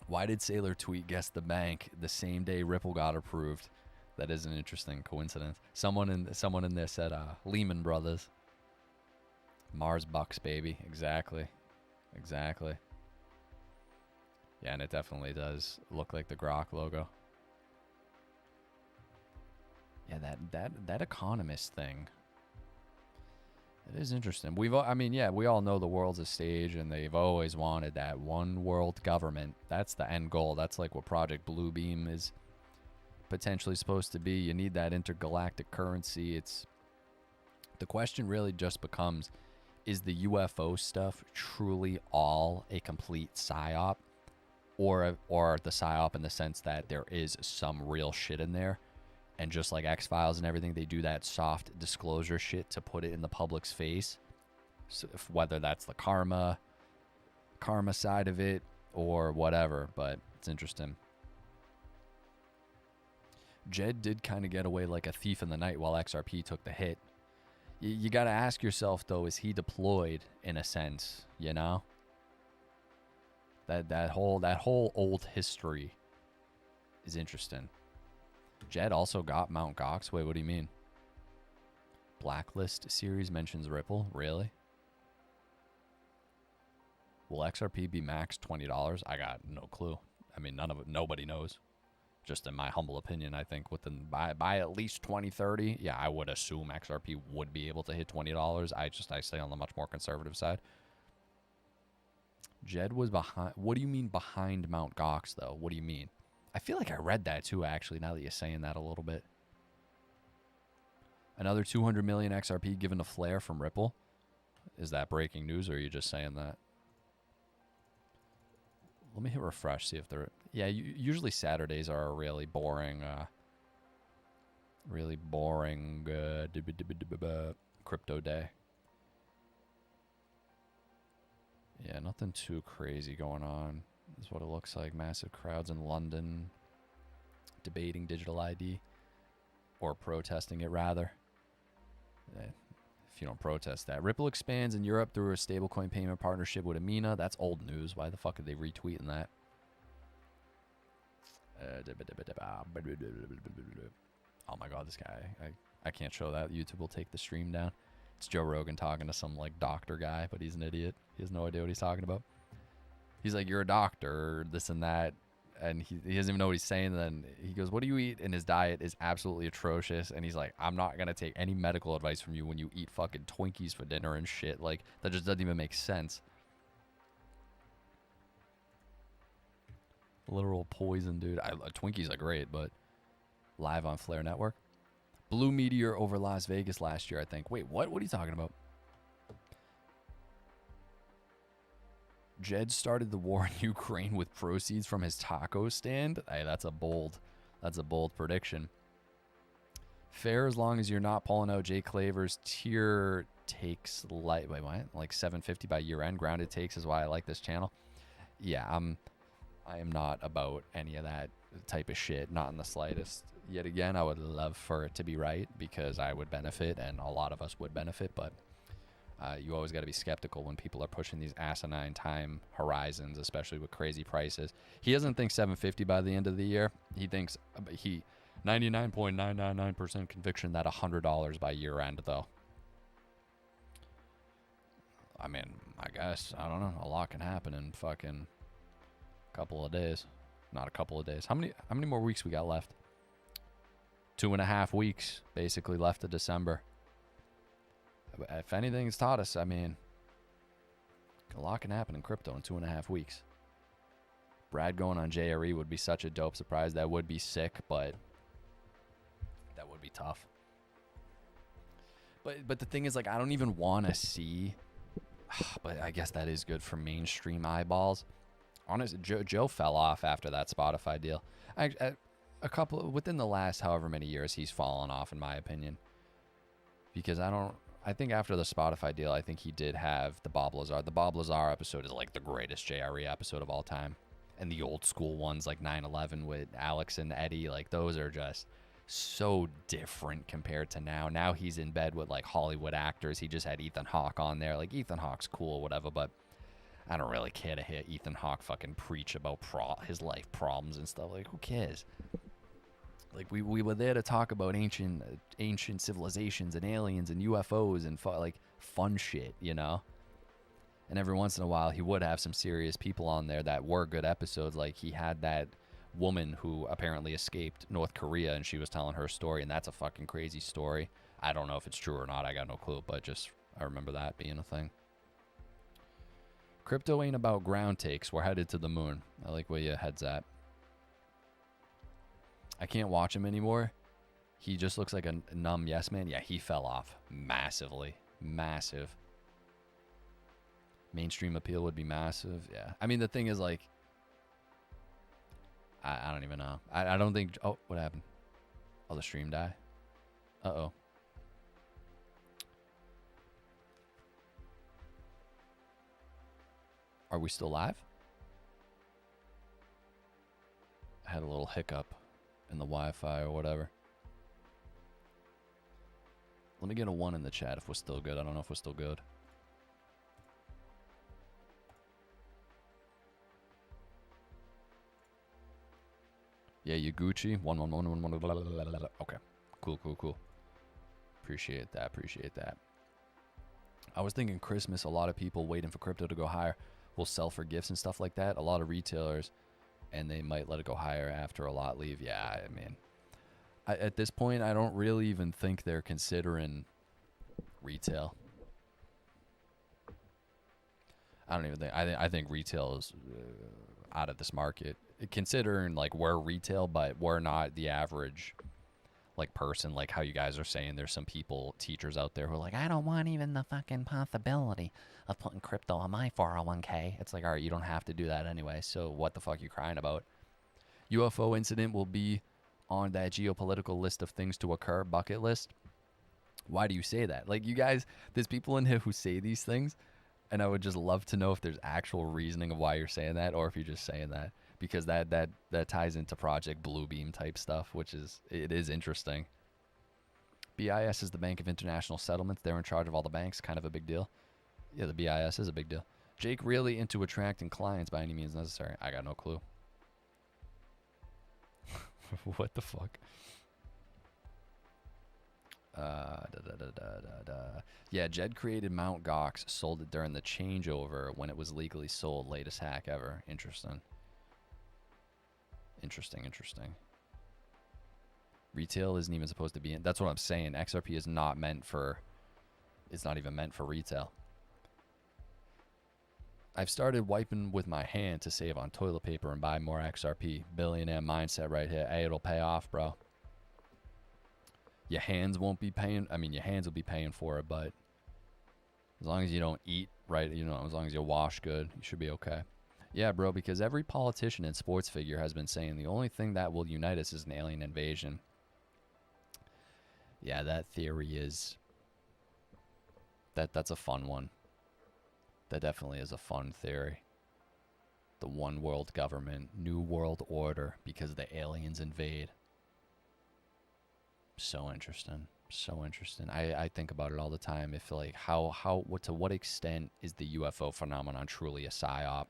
Why did Sailor tweet guess the bank the same day Ripple got approved? That is an interesting coincidence. Someone in there said Lehman Brothers. Mars Bucks, baby. Exactly. Yeah, and it definitely does look like the Grok logo. Yeah, that economist thing. It is interesting. We all know the world's a stage, and they've always wanted that one world government. That's the end goal. That's like what Project Bluebeam is potentially supposed to be. You need that intergalactic currency. The question really just becomes, is the UFO stuff truly all a complete psyop, or the psyop in the sense that there is some real shit in there? And just like X-Files and everything, they do that soft disclosure shit to put it in the public's face. So whether that's the karma side of it or whatever, but it's interesting. Jed did kind of get away like a thief in the night while XRP took the hit. You got to ask yourself, though, is he deployed in a sense, you know? That whole old history is interesting. Jed also got Mt. Gox. Wait, what do you mean? Blacklist series mentions Ripple. Really? Will XRP be max $20? I got no clue. I mean, nobody knows. Just in my humble opinion, I think by at least 2030, yeah, I would assume XRP would be able to hit $20. I stay on the much more conservative side. Jed was behind. What do you mean behind Mt. Gox, though? What do you mean? I feel like I read that too, actually, now that you're saying that a little bit. Another 200 million XRP given to Flare from Ripple. Is that breaking news, or are you just saying that? Let me hit refresh, see if they're... Yeah, usually Saturdays are a really boring crypto day. Yeah, nothing too crazy going on. This is what it looks like. Massive crowds in London debating digital ID, or protesting it, rather. If you don't protest that. Ripple expands in Europe through a stablecoin payment partnership with Amina. That's old news. Why the fuck are they retweeting that? Oh my god, this guy. I can't show that. YouTube will take the stream down. It's Joe Rogan talking to some, like, doctor guy, but he's an idiot. He has no idea what he's talking about. He's like, you're a doctor, this and that. And he doesn't even know what he's saying. And then he goes, what do you eat? And his diet is absolutely atrocious. And he's like, I'm not going to take any medical advice from you when you eat fucking Twinkies for dinner and shit. Like, that just doesn't even make sense. Literal poison, dude. Twinkies are great, but live on Flare Network. Blue meteor over Las Vegas last year, I think. Wait, what? What are you talking about? Jed started the war in Ukraine with proceeds from his taco stand. Hey, that's a bold prediction. Fair as long as you're not pulling out Jay Claver's tier takes light. Wait, what? Like 750 by year end. Grounded takes is why I like this channel. Yeah, I am not about any of that type of shit. Not in the slightest. Yet again, I would love for it to be right because I would benefit and a lot of us would benefit, but You always got to be skeptical when people are pushing these asinine time horizons, especially with crazy prices. He doesn't think 750 by the end of the year. He thinks 99.999% conviction that $100 by year end, though. I mean, I guess, I don't know. A lot can happen in fucking couple of days. Not a couple of days. How many more weeks we got left? 2.5 weeks basically left of December. If anything's taught us, I mean, a lot can happen in crypto in 2.5 weeks. Brad going on JRE would be such a dope surprise. That would be sick, but that would be tough. But the thing is, like, I don't even want to see. But I guess that is good for mainstream eyeballs. Honestly, Joe fell off after that Spotify deal. Within the last however many years, he's fallen off, in my opinion. Because I think after the Spotify deal, I think he did have the Bob Lazar. The Bob Lazar episode is like the greatest JRE episode of all time. And the old school ones like 9/11 with Alex and Eddie, like those are just so different compared to now. Now he's in bed with like Hollywood actors. He just had Ethan Hawke on there. Like Ethan Hawke's cool or whatever, but I don't really care to hear Ethan Hawke fucking preach about his life problems and stuff. Like, who cares? Like, we were there to talk about ancient civilizations and aliens and UFOs and like fun shit, you know? And every once in a while, he would have some serious people on there that were good episodes. Like, he had that woman who apparently escaped North Korea, and she was telling her story, and that's a fucking crazy story. I don't know if it's true or not. I got no clue, but just I remember that being a thing. Crypto ain't about ground takes. We're headed to the moon. I like where your head's at. I can't watch him anymore. He just looks like a numb yes man. Yeah, he fell off massively. Massive. Mainstream appeal would be massive. Yeah. I mean, the thing is, like, I don't even know. I don't think... Oh, what happened? Oh, the stream died? Uh-oh. Are we still live? I had a little hiccup in the Wi-Fi or whatever. Let me get a 1 in the chat if we're still good. I don't know if we're still good. Yeah, you Gucci. 11111. Blah, blah, blah, blah, blah. Okay. Cool. Appreciate that. I was thinking Christmas, a lot of people waiting for crypto to go higher will sell for gifts and stuff like that. A lot of retailers, and they might let it go higher after a lot leave. Yeah, I mean, at this point, I don't really even think they're considering retail. I don't even think. I think retail is out of this market. Considering like we're retail, but we're not the average like person. Like how you guys are saying, there's some people, teachers out there who are like, I don't want even the fucking possibility of putting crypto on my 401k. It's like, all right, you don't have to do that anyway. So what the fuck are you crying about? UFO incident will be on that geopolitical list of things to occur bucket list. Why do you say that? Like, you guys, there's people in here who say these things, and I would just love to know if there's actual reasoning of why you're saying that, or if you're just saying that because that ties into Project Bluebeam type stuff, which it is interesting. BIS is the Bank of International Settlements. They're in charge of all the banks. Kind of a big deal. Yeah, the BIS is a big deal. Jake really into attracting clients by any means necessary. I got no clue. What the fuck? Yeah, Jed created Mt. Gox, sold it during the changeover when it was legally sold. Latest hack ever. Interesting. Retail isn't even supposed to be in. That's what I'm saying. XRP is not meant for. It's not even meant for retail. I've started wiping with my hand to save on toilet paper and buy more XRP. Billionaire mindset right here. Hey, it'll pay off, bro. Your hands won't be paying. I mean, your hands will be paying for it, but as long as you don't eat right, you know, as long as you wash good, you should be okay. Yeah, bro, because every politician and sports figure has been saying the only thing that will unite us is an alien invasion. Yeah, that theory is... That's a fun one. That definitely is a fun theory. The one world government, new world order, because the aliens invade. So interesting. So interesting. I think about it all the time. If like what to what extent is the UFO phenomenon truly a psyop?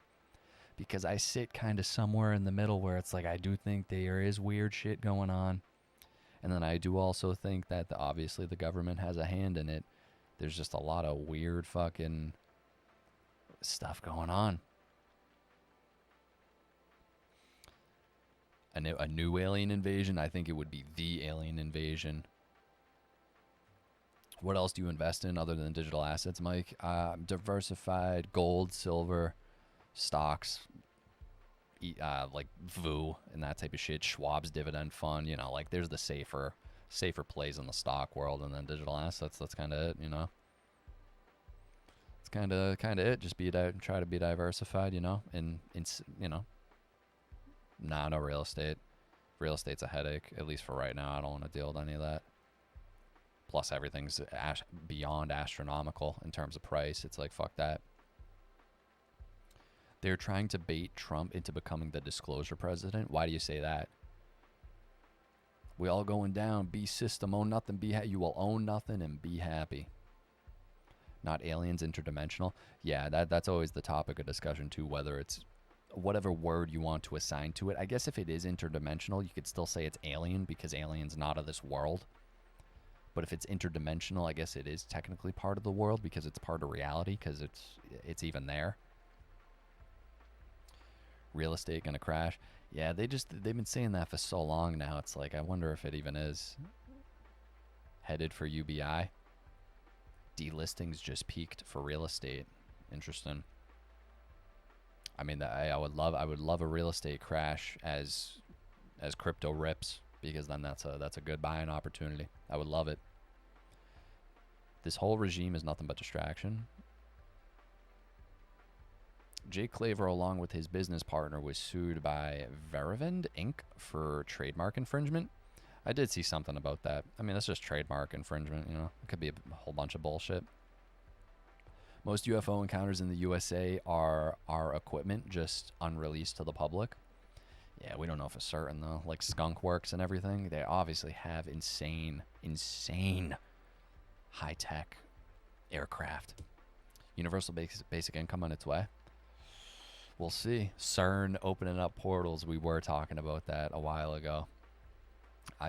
Because I sit kind of somewhere in the middle where it's like I do think there is weird shit going on, and then I do also think that obviously the government has a hand in it. There's just a lot of weird fucking stuff going on. A new alien invasion? I think it would be the alien invasion. What else do you invest in other than digital assets, Mike? Diversified gold, silver, stocks, like VU and that type of shit. Schwab's dividend fund, you know, like there's the safer plays in the stock world, and then digital assets. That's kind of it, you know. It's kind of it. Just try to be diversified, you know, in you know. Nah, no real estate. Real estate's a headache, at least for right now. I don't want to deal with any of that. Plus, everything's beyond astronomical in terms of price. It's like, fuck that. They're trying to bait Trump into becoming the disclosure president. Why do you say that? We all going down. Be system, own nothing, you will own nothing and be happy. Not aliens, interdimensional. Yeah, that's always the topic of discussion too, whether it's whatever word you want to assign to it. I guess if it is interdimensional, you could still say it's alien because alien's not of this world. But if it's interdimensional, I guess it is technically part of the world because it's part of reality because it's even there. Real estate gonna crash. Yeah, they've been saying that for so long now. It's like, I wonder if it even is. Headed for UBI. Delistings just peaked for real estate. Interesting. I mean, I would love a real estate crash as crypto rips, because then that's a good buying opportunity. I would love it. This whole regime is nothing but distraction. Jake Claver, along with his business partner, was sued by Verivend Inc. for trademark infringement. I did see something about that. I mean, that's just trademark infringement, you know. It could be a whole bunch of bullshit. Most UFO encounters in the USA are equipment just unreleased to the public. Yeah, we don't know for certain, though. Like Skunk Works and everything, they obviously have insane high-tech aircraft. Universal basic income on its way. We'll see. CERN opening up portals. We were talking about that a while ago.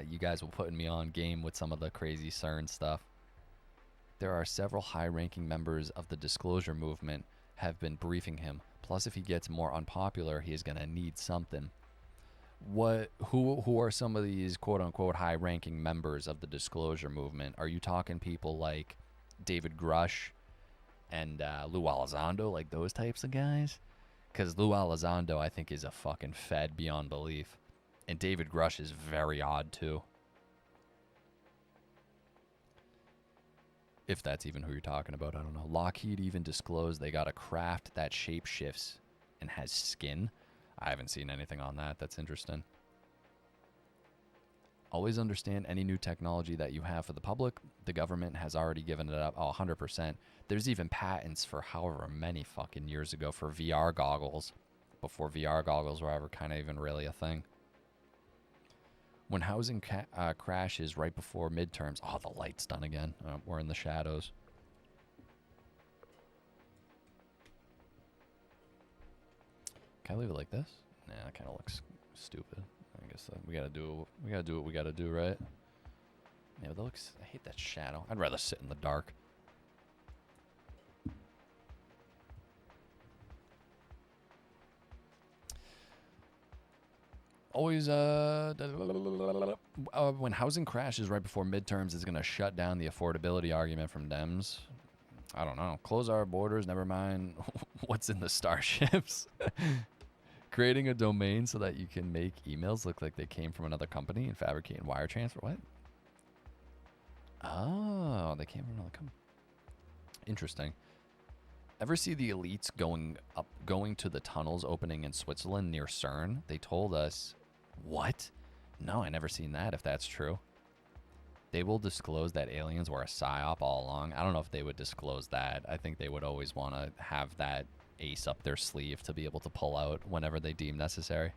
You guys were putting me on game with some of the crazy CERN stuff. There are several high-ranking members of the disclosure movement have been briefing him. Plus, if he gets more unpopular, he is going to need something. Who are some of these quote-unquote high-ranking members of the disclosure movement? Are you talking people like David Grush and Lou Elizondo, like those types of guys? Because Lou Elizondo, I think, is a fucking fed beyond belief. And David Grush is very odd, too. If that's even who you're talking about, I don't know. Lockheed even disclosed they got a craft that shapeshifts and has skin. I haven't seen anything on that. That's interesting. Always understand any new technology that you have for the public. The government has already given it up. 100%. There's even patents for however many fucking years ago for VR goggles, before VR goggles were ever kind of even really a thing. When housing crashes right before midterms. Oh, the light's done again. We're in the shadows. Can I leave it like this? Nah, that kind of looks stupid. I guess we gotta do what we gotta do, right? Yeah, but that looks. I hate that shadow. I'd rather sit in the dark. Always, when housing crashes right before midterms is going to shut down the affordability argument from Dems. I don't know. Close our borders, never mind what's in the starships. Creating a domain so that you can make emails look like they came from another company and fabricating wire transfer. What? Oh, they came from another company. Interesting. Ever see the elites going to the tunnels opening in Switzerland near CERN? They told us. What? No, I never seen that, if that's true. They will disclose that aliens were a psyop all along. I don't know if they would disclose that. I think they would always want to have that ace up their sleeve to be able to pull out whenever they deem necessary.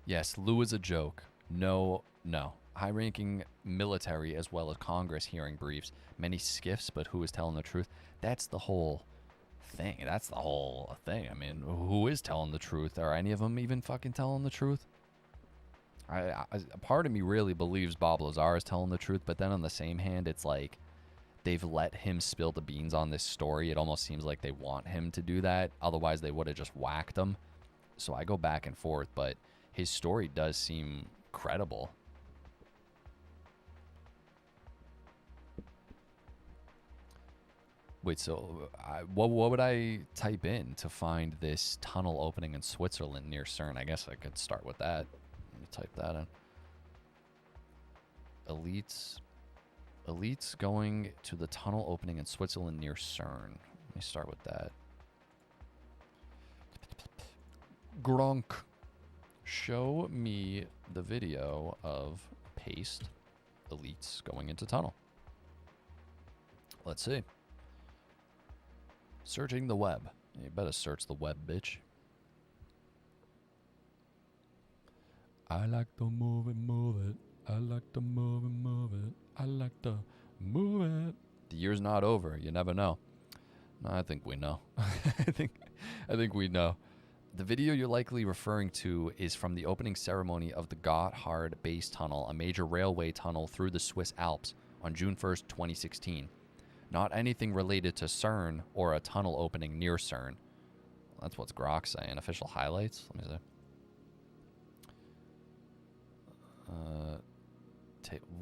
Yes, Lou is a joke. No. High-ranking military as well as Congress hearing briefs. Many skiffs, but who is telling the truth? That's the whole thing. That's the whole thing. I mean, who is telling the truth? Are any of them even fucking telling the truth? A part of me really believes Bob Lazar is telling the truth, but then on the same hand, it's like they've let him spill the beans on this story. It almost seems like they want him to do that. Otherwise, they would have just whacked him. So I go back and forth, but his story does seem credible. Wait, so what would I type in to find this tunnel opening in Switzerland near CERN? I guess I could start with that. Let me type that in. Elites going to the tunnel opening in Switzerland near CERN. Let me start with that. Gronk. Show me the video of paste elites going into tunnel. Let's see. Searching the web. You better search the web, bitch. I like to move it, move it. I like to move it, move it. I like to move it. The year's not over. You never know. No, I think we know. I think we know. The video you're likely referring to is from the opening ceremony of the Gotthard Base Tunnel, a major railway tunnel through the Swiss Alps, on June 1st, 2016. Not anything related to CERN or a tunnel opening near CERN. That's what's Grok saying. Official highlights? Let me see.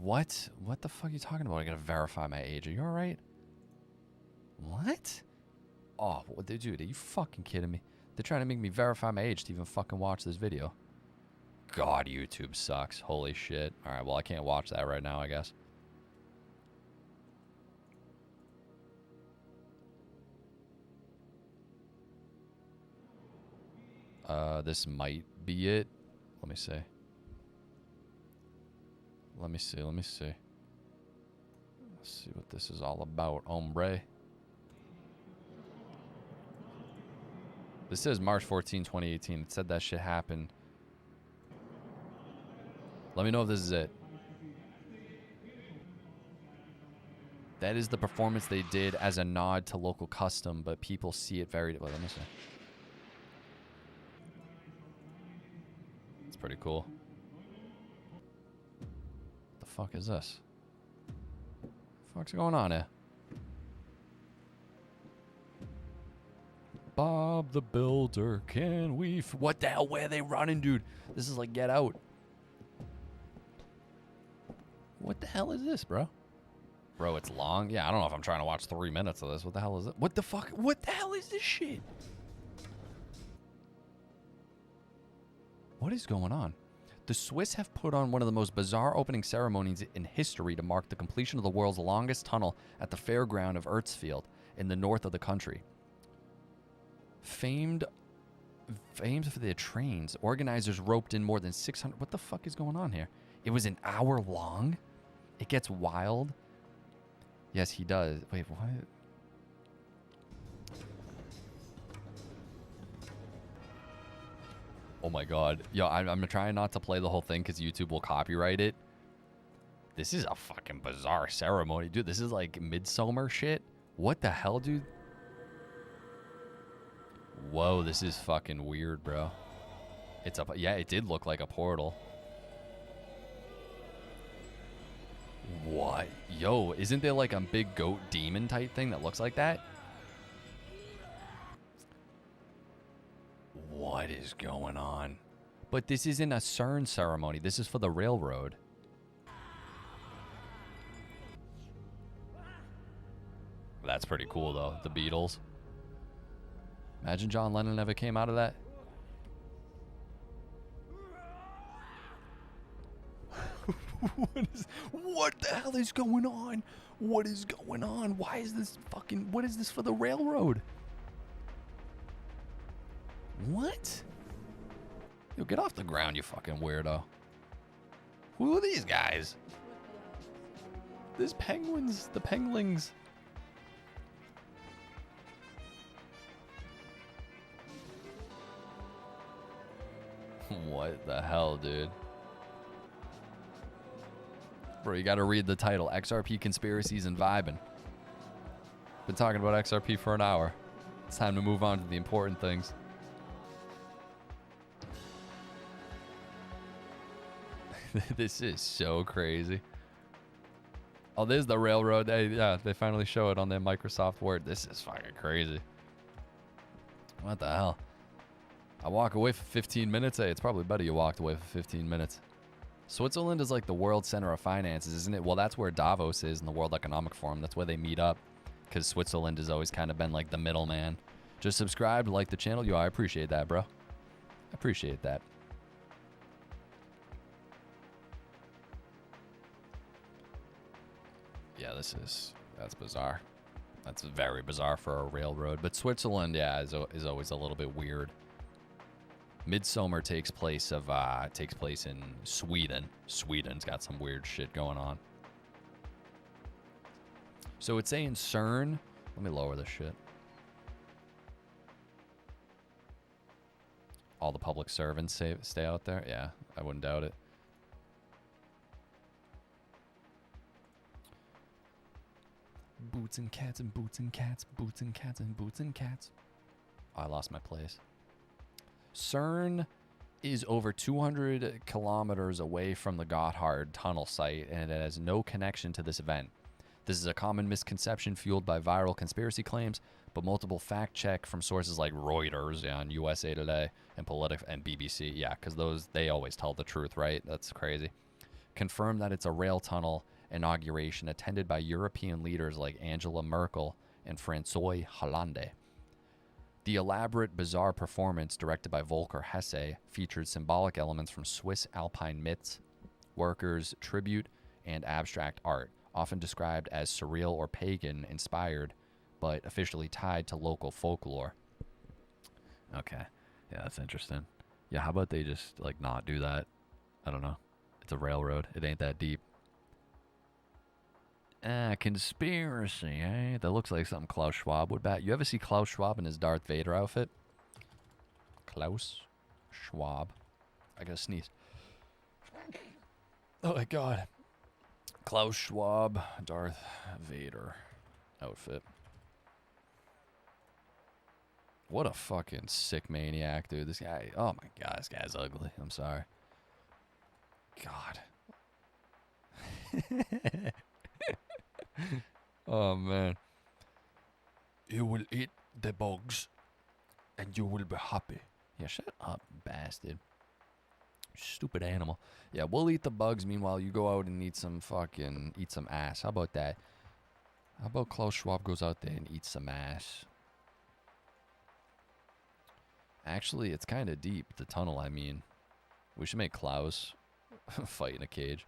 What? What the fuck are you talking about? I gotta verify my age. Are you alright? What? Oh, dude, are you fucking kidding me? They're trying to make me verify my age to even fucking watch this video. God, YouTube sucks. Holy shit. Alright, well, I can't watch that right now, I guess. This might be it. Let me see. Let me see. Let's see what this is all about, hombre. This says March 14, 2018. It said that shit happened. Let me know if this is it. That is the performance they did as a nod to local custom, but people see it very... Wait, let me see. It's pretty cool. What the fuck is this? What the fuck's going on here? Bob the Builder, can we... What the hell? Where are they running, dude? This is like Get Out. What the hell is this, bro? Bro, it's long. Yeah, I don't know if I'm trying to watch 3 minutes of this. What the hell is it? What the fuck? What the hell is this shit? What is going on? The Swiss have put on one of the most bizarre opening ceremonies in history to mark the completion of the world's longest tunnel at the fairground of Erzfield in the north of the country. Famed for their trains, organizers roped in more than 600... What the fuck is going on here? It was an hour long? It gets wild? Yes, he does. Wait, what? Oh my god. Yo, I'm trying not to play the whole thing because YouTube will copyright it. This is a fucking bizarre ceremony. Dude, this is like midsummer shit. What the hell, dude? Whoa, this is fucking weird, bro. It's a... Yeah, it did look like a portal. What? Yo, isn't there like a big goat demon type thing that looks like that? What is going on? But this isn't a CERN ceremony. This is for the railroad. That's pretty cool, though. The Beatles. Imagine John Lennon never came out of that. What the hell is going on? What is going on? Why is this fucking... What is this for the railroad? What? Yo, get off the ground, you fucking weirdo. Who are these guys? There's penguins. The penguins. What the hell, dude? Bro, you got to read the title. XRP Conspiracies and Vibin'. Been talking about XRP for an hour. It's time to move on to the important things. This is so crazy. Oh, there's the railroad. Hey, yeah, they finally show it on their Microsoft Word. This is fucking crazy. What the hell? I walk away for 15 minutes. Hey, it's probably better you walked away for 15 minutes. Switzerland is like the world center of finances, isn't it? Well, that's where Davos is in the World Economic Forum. That's where they meet up, because Switzerland has always kind of been like the middleman. Just subscribe, like the channel. Yo, I appreciate that, bro. I appreciate that. Yeah, that's bizarre. That's very bizarre for a railroad. But Switzerland, yeah, is always a little bit weird. Midsummer takes place in Sweden. Sweden's got some weird shit going on. So it's saying CERN. Let me lower this shit. All the public servants stay out there? Yeah, I wouldn't doubt it. Boots and cats and boots and cats, boots and cats and boots and cats. Oh, I lost my place. CERN is over 200 kilometers away from the Gotthard tunnel site, and it has no connection to this event. This is a common misconception fueled by viral conspiracy claims, but multiple fact check from sources like Reuters on USA Today and Politico and BBC, yeah, because they always tell the truth, right? That's crazy. Confirm that it's a rail tunnel inauguration attended by European leaders like Angela Merkel and François Hollande. The elaborate, bizarre performance, directed by Volker Hesse, featured symbolic elements from Swiss alpine myths, workers' tribute, and abstract art, often described as surreal or pagan-inspired, but officially tied to local folklore. Okay. Yeah, that's interesting. Yeah, how about they just, like, not do that? I don't know. It's a railroad. It ain't that deep. Conspiracy, eh? That looks like something Klaus Schwab would bat. You ever see Klaus Schwab in his Darth Vader outfit? Klaus Schwab. I gotta sneeze. Oh my god. Klaus Schwab, Darth Vader outfit. What a fucking sick maniac, dude. This guy, oh my god, this guy's ugly. I'm sorry. God. Oh man. You will eat the bugs and you will be happy. Yeah, shut up, bastard. Stupid animal. Yeah, we'll eat the bugs. Meanwhile, you go out and eat some ass. How about that? How about Klaus Schwab goes out there and eats some ass? Actually, it's kind of deep, the tunnel, I mean. We should make Klaus fight in a cage.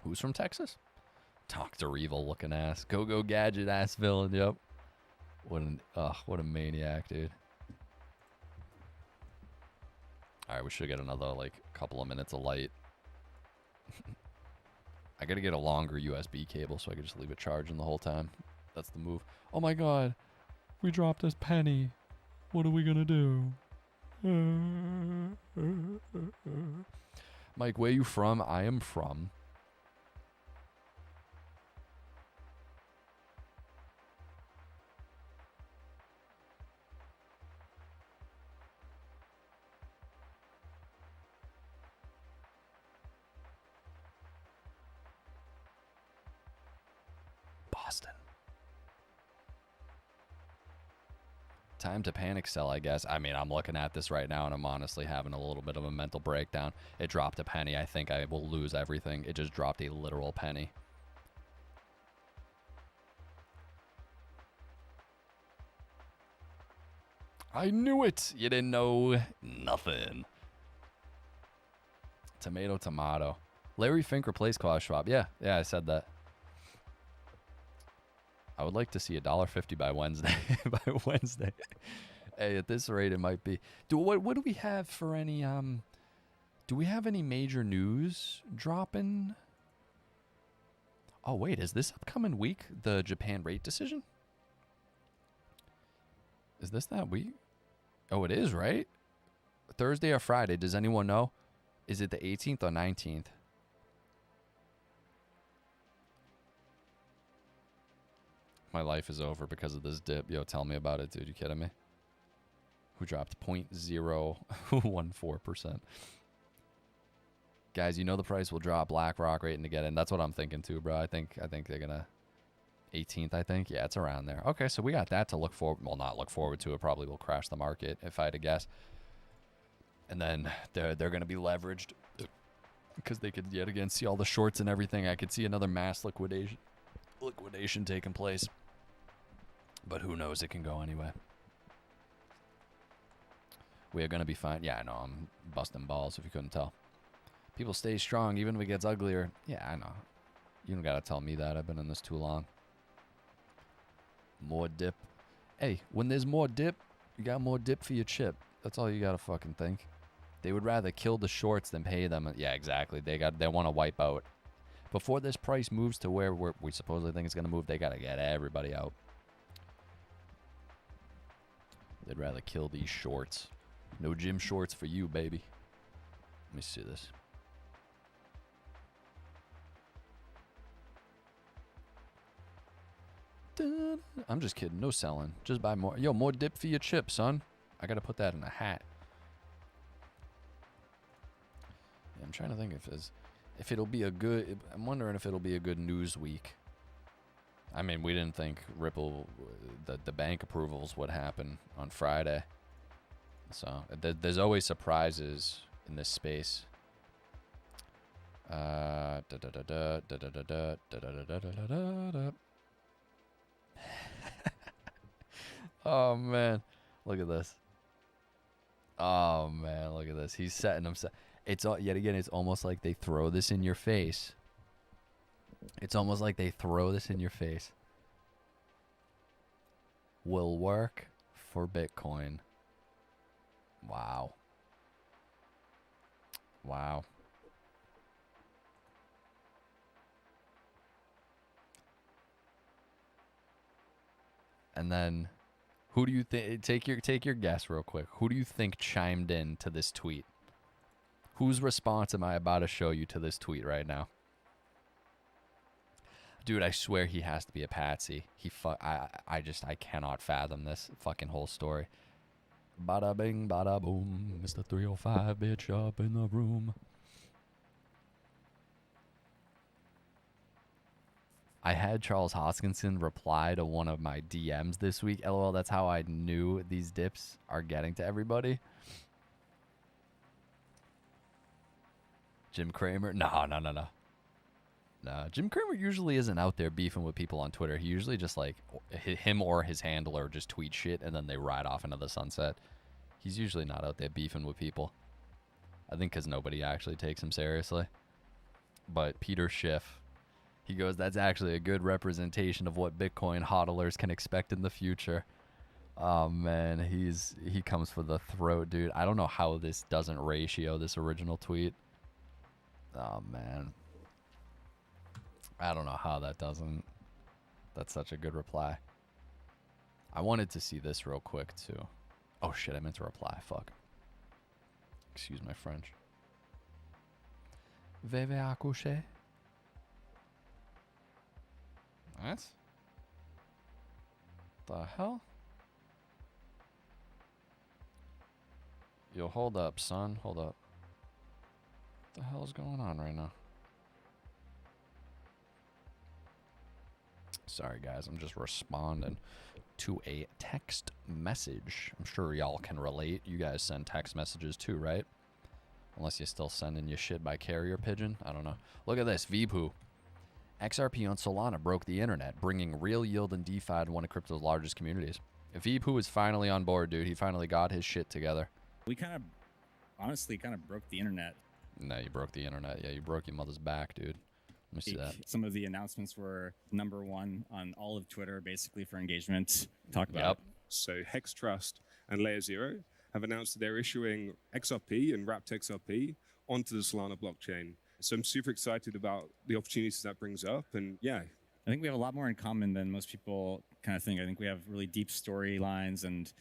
Who's from Texas? Dr. Evil looking ass. Go gadget ass villain, yep. What a maniac, dude. Alright, we should get another, like, couple of minutes of light. I gotta get a longer USB cable so I can just leave it charging the whole time. That's the move. Oh my god. We dropped this penny. What are we gonna do? Mike, where you from? I am from Boston. Time to panic sell, I guess. I mean, I'm looking at this right now and I'm honestly having a little bit of a mental breakdown. It dropped a penny. I think I will lose everything. It just dropped a literal penny. I knew it. You didn't know nothing. Tomato. Larry Fink replaced Klaus Schwab. Yeah, I said that. I would like to see $1.50 by Wednesday. By Wednesday. Hey, at this rate, it might be. What do we have for any, do we have any major news dropping? Oh, wait, is this upcoming week the Japan rate decision? Is this that week? Oh, it is, right? Thursday or Friday? Does anyone know? Is it the 18th or 19th? My life is over because of this dip. Yo, tell me about it, dude. You kidding me? Who dropped 0.014%. Guys, you know the price will drop. BlackRock waiting to get in. That's what I'm thinking too, bro. I think they're gonna 18th, I think. Yeah, it's around there. Okay, so we got that to look forward. Well, not look forward to. It probably will crash the market if I had to guess. And then they're gonna be leveraged because they could yet again see all the shorts and everything. I could see another mass liquidation taking place. But who knows? It can go anyway. We are gonna be fine. Yeah, I know. I'm busting balls if you couldn't tell. People stay strong even if it gets uglier. Yeah, I know. You don't gotta tell me that. I've been in this too long. More dip. Hey, when there's more dip, you got more dip for your chip. That's all you gotta fucking think. They would rather kill the shorts than pay them. Yeah, exactly. They want to wipe out. Before this price moves to where we supposedly think it's gonna move, they gotta get everybody out. They'd rather kill these shorts. No gym shorts for you, baby. Let me see this. I'm just kidding. No selling. Just buy more. Yo, more dip for your chip, son. I gotta put that in a hat. Yeah, I'm trying to think if it'll be a good. I'm wondering if it'll be a good news week. I mean, we didn't think Ripple, the bank approvals would happen on Friday. So there's always surprises in this space. Oh man, look at this. Oh man, look at this. He's setting himself. It's yet again. It's almost like they throw this in your face. It's almost like they throw this in your face. Will work for Bitcoin. Wow. Wow. And then, who do you think? Take your guess real quick. Who do you think chimed in to this tweet? Whose response am I about to show you to this tweet right now? Dude, I swear he has to be a patsy. I cannot fathom this fucking whole story. Bada bing, bada boom. Mr. 305 bitch up in the room. I had Charles Hoskinson reply to one of my DMs this week. LOL, that's how I knew these dips are getting to everybody. Jim Cramer? No. Nah, Jim Cramer usually isn't out there beefing with people on Twitter. He usually just like him or his handler just tweet shit and then they ride off into the sunset. He's usually not out there beefing with people. I think because nobody actually takes him seriously. But Peter Schiff, he goes, that's actually a good representation of what Bitcoin hodlers can expect in the future. Oh man, he comes for the throat, dude. I don't know how this doesn't ratio this original tweet. Oh man. I don't know how that doesn't. That's such a good reply. I wanted to see this real quick too. Oh shit, I meant to reply. Fuck. Excuse my French. Veve accoucher. What? The hell? Yo, hold up, son. Hold up. What the hell is going on right now? Sorry, guys. I'm just responding to a text message. I'm sure y'all can relate. You guys send text messages too, right? Unless you're still sending your shit by carrier pigeon. I don't know. Look at this. VPOO. XRP on Solana broke the internet, bringing real yield and DeFi to one of crypto's largest communities. VPOO is finally on board, dude. He finally got his shit together. We honestly broke the internet. No, you broke the internet. Yeah, you broke your mother's back, dude. Let me see that. Some of the announcements were #1 on all of Twitter, basically for engagement. Talk about it. So Hex Trust and Layer Zero have announced that they're issuing XRP and wrapped XRP onto the Solana blockchain. So I'm super excited about the opportunities that brings up. And yeah, I think we have a lot more in common than most people kind of think. I think we have really deep storylines and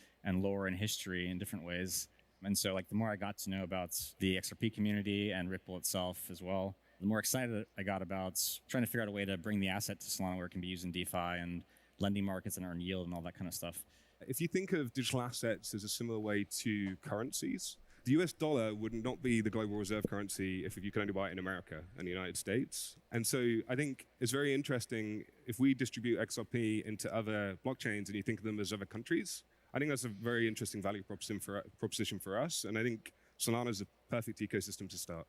lore and history in different ways. And so, like, the more I got to know about the XRP community and Ripple itself as well, the more excited I got about trying to figure out a way to bring the asset to Solana where it can be used in DeFi and lending markets and earn yield and all that kind of stuff. If you think of digital assets as a similar way to currencies, the US dollar would not be the global reserve currency if you could only buy it in America and the United States. And so I think it's very interesting if we distribute XRP into other blockchains and you think of them as other countries. I think that's a very interesting value proposition for us. And I think Solana is a perfect ecosystem to start.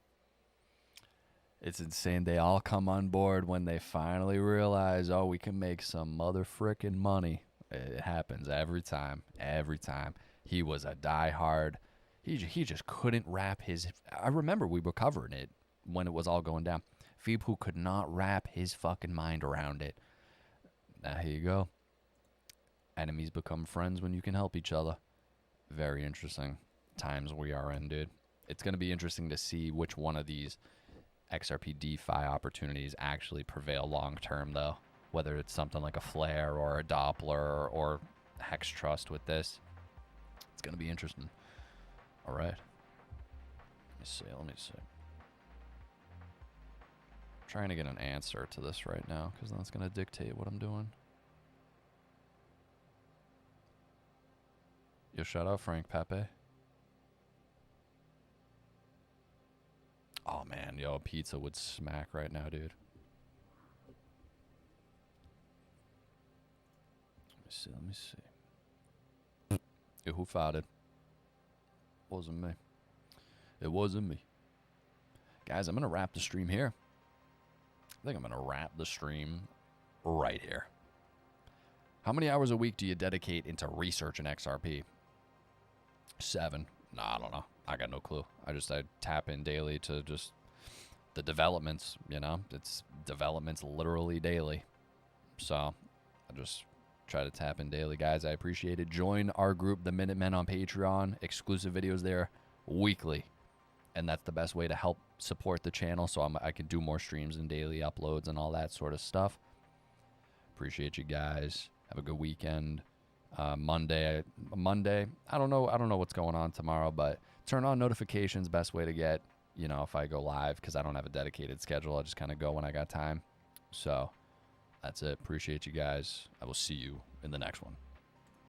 It's insane. They all come on board when they finally realize, oh, we can make some mother frickin' money. It happens every time. Every time. He was a diehard. He just couldn't wrap his... I remember we were covering it when it was all going down. Feepu could not wrap his fucking mind around it. Now, here you go. Enemies become friends when you can help each other. Very interesting times we are in, dude. It's going to be interesting to see which one of these XRP DeFi opportunities actually prevail long term, though. Whether it's something like a Flare or a Doppler or Hex Trust with this. It's going to be interesting. All right. Let me see. I'm trying to get an answer to this right now because that's going to dictate what I'm doing. Yo, shout out Frank Pepe. Oh man, yo, pizza would smack right now, dude. Let me see. Yo, who farted? Wasn't me. It wasn't me. Guys, I'm going to wrap the stream here. I think I'm going to wrap the stream right here. How many hours a week do you dedicate into research in XRP? 7. No, I don't know. I got no clue. I tap in daily to just the developments, you know. It's developments literally daily. So I just try to tap in daily. Guys, I appreciate it. Join our group, the Minutemen, on Patreon. Exclusive videos there weekly. And that's the best way to help support the channel so I can do more streams and daily uploads and all that sort of stuff. Appreciate you guys. Have a good weekend. Monday, I don't know what's going on tomorrow, but turn on notifications. Best way to get, you know, if I go live, because I don't have a dedicated schedule. I just kind of go when I got time. So that's it. Appreciate you guys. I will see you in the next one.